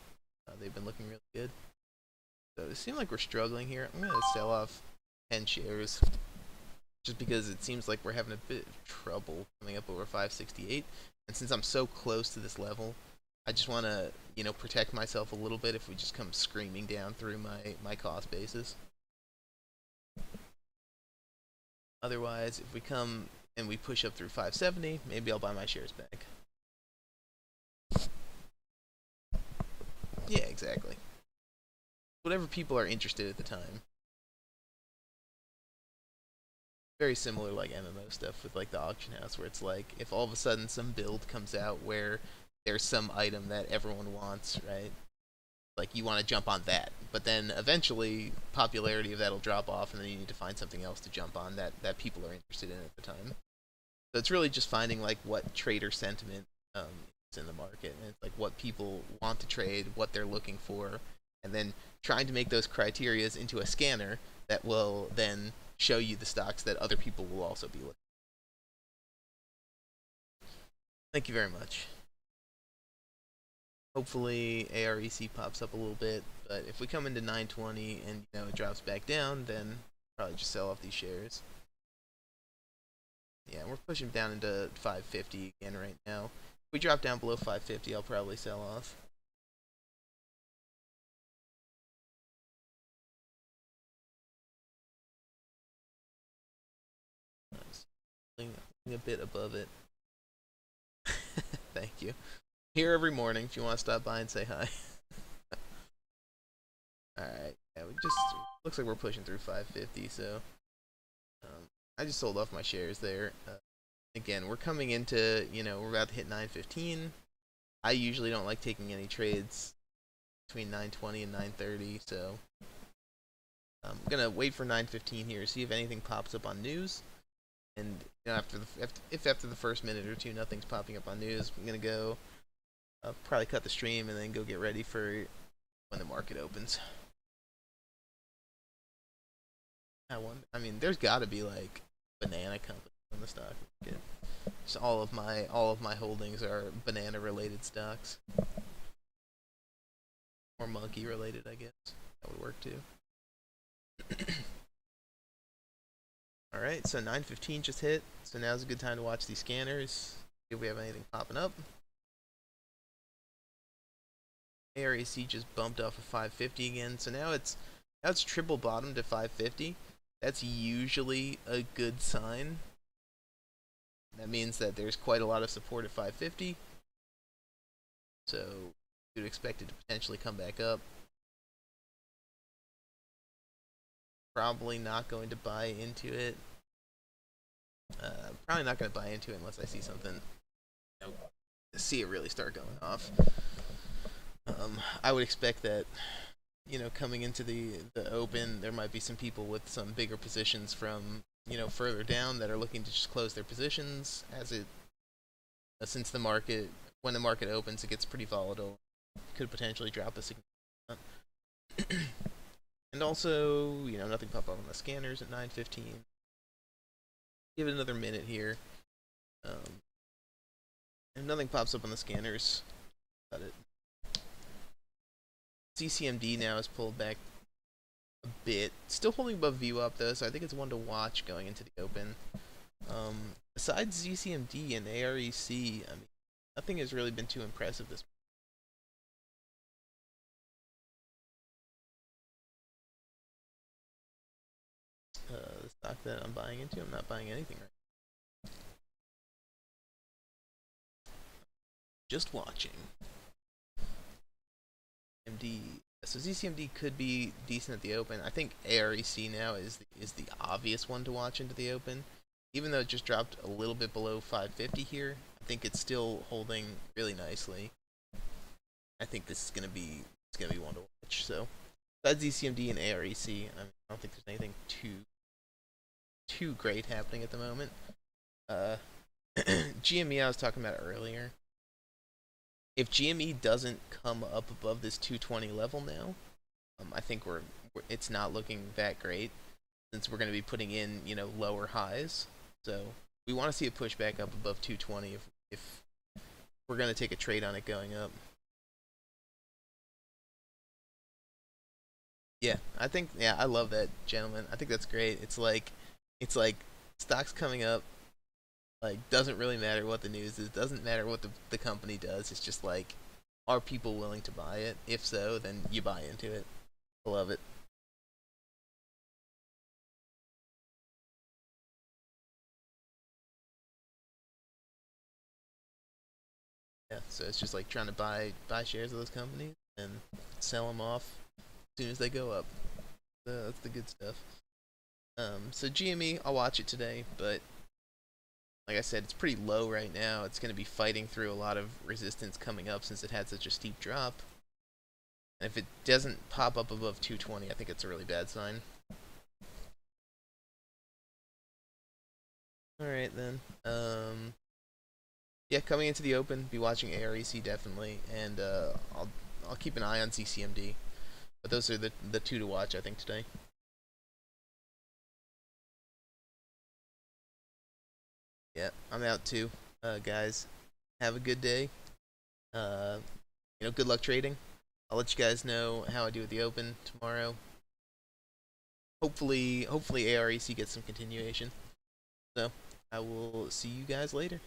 they've been looking really good. So it seems like we're struggling here. I'm gonna sell off 10 shares just because it seems like we're having a bit of trouble coming up over 568. And since I'm so close to this level, I just want to, protect myself a little bit if we just come screaming down through my cost basis. Otherwise, if we come and we push up through 570, maybe I'll buy my shares back. Yeah, exactly. Whatever people are interested at the time. Very similar like MMO stuff with like the auction house, where it's like if all of a sudden some build comes out where there's some item that everyone wants, right? Like you want to jump on that, but then eventually popularity of that'll drop off, and then you need to find something else to jump on that people are interested in at the time. So it's really just finding like what trader sentiment is in the market, and it's like what people want to trade, what they're looking for, and then trying to make those criterias into a scanner that will then show you the stocks that other people will also be looking. Thank you very much. Hopefully AREC pops up a little bit, but if we come into 920 and it drops back down, then probably just sell off these shares. Yeah, we're pushing down into 550 again right now. If we drop down below 550, I'll probably sell off. A bit above it. Thank you. Here every morning. If you want to stop by and say hi. All right. Yeah, we just looks like we're pushing through 550. So I just sold off my shares there. Again, we're coming into we're about to hit 915. I usually don't like taking any trades between 920 and 930. So I'm gonna wait for 915 here, see if anything pops up on news. And after the first minute or two nothing's popping up on news, I'm gonna go probably cut the stream and then go get ready for when the market opens. I mean, there's got to be like banana companies on the stock market. So all of my holdings are banana related stocks, or monkey related, I guess. That would work too. All right, so 915 just hit. So now's a good time to watch these scanners. See if we have anything popping up. ARAC just bumped off of 550 again. So now it's triple bottomed to 550. That's usually a good sign. That means that there's quite a lot of support at 550. So you'd expect it to potentially come back up. Probably not going to buy into it. Probably not going to buy into it unless I see something, see it really start going off. I would expect that, coming into the open, there might be some people with some bigger positions from, further down that are looking to just close their positions since when the market opens, it gets pretty volatile. Could potentially drop a significant amount. And also, nothing pop up on the scanners at 9:15. Give it another minute here. If nothing pops up on the scanners, got it. CCMD now is pulled back a bit. Still holding above VWAP though, so I think it's one to watch going into the open. Besides ZCMD and AREC, I mean, nothing has really been too impressive this. The stock that I'm buying into, I'm not buying anything right. Just watching. MD. So ZCMD could be decent at the open. I think AREC now is the obvious one to watch into the open. Even though it just dropped a little bit below 550 here, I think it's still holding really nicely. I think this is gonna be one to watch. So besides ZCMD and AREC, I don't think there's anything too great happening at the moment. GME I was talking about earlier. If GME doesn't come up above this 220 level now, I think it's not looking that great since we're going to be putting in lower highs. So we want to see a push back up above 220 if we're going to take a trade on it going up. Yeah, I love that, gentlemen. I think that's great. It's like stocks coming up, like, doesn't really matter what the news is, doesn't matter what the company does. It's just like, are people willing to buy it? If so, then you buy into it. I love it. Yeah, so it's just like trying to buy shares of those companies and sell them off as soon as they go up. So that's the good stuff. So GME, I'll watch it today, but like I said, it's pretty low right now. It's going to be fighting through a lot of resistance coming up since it had such a steep drop. And if it doesn't pop up above 220, I think it's a really bad sign. Alright then. Yeah, coming into the open, be watching AREC definitely, and I'll keep an eye on CCMD. But those are the two to watch, I think, today. Yeah, I'm out too. Guys, have a good day. Uh, good luck trading. I'll let you guys know how I do at the open tomorrow. Hopefully AREC gets some continuation. So I will see you guys later.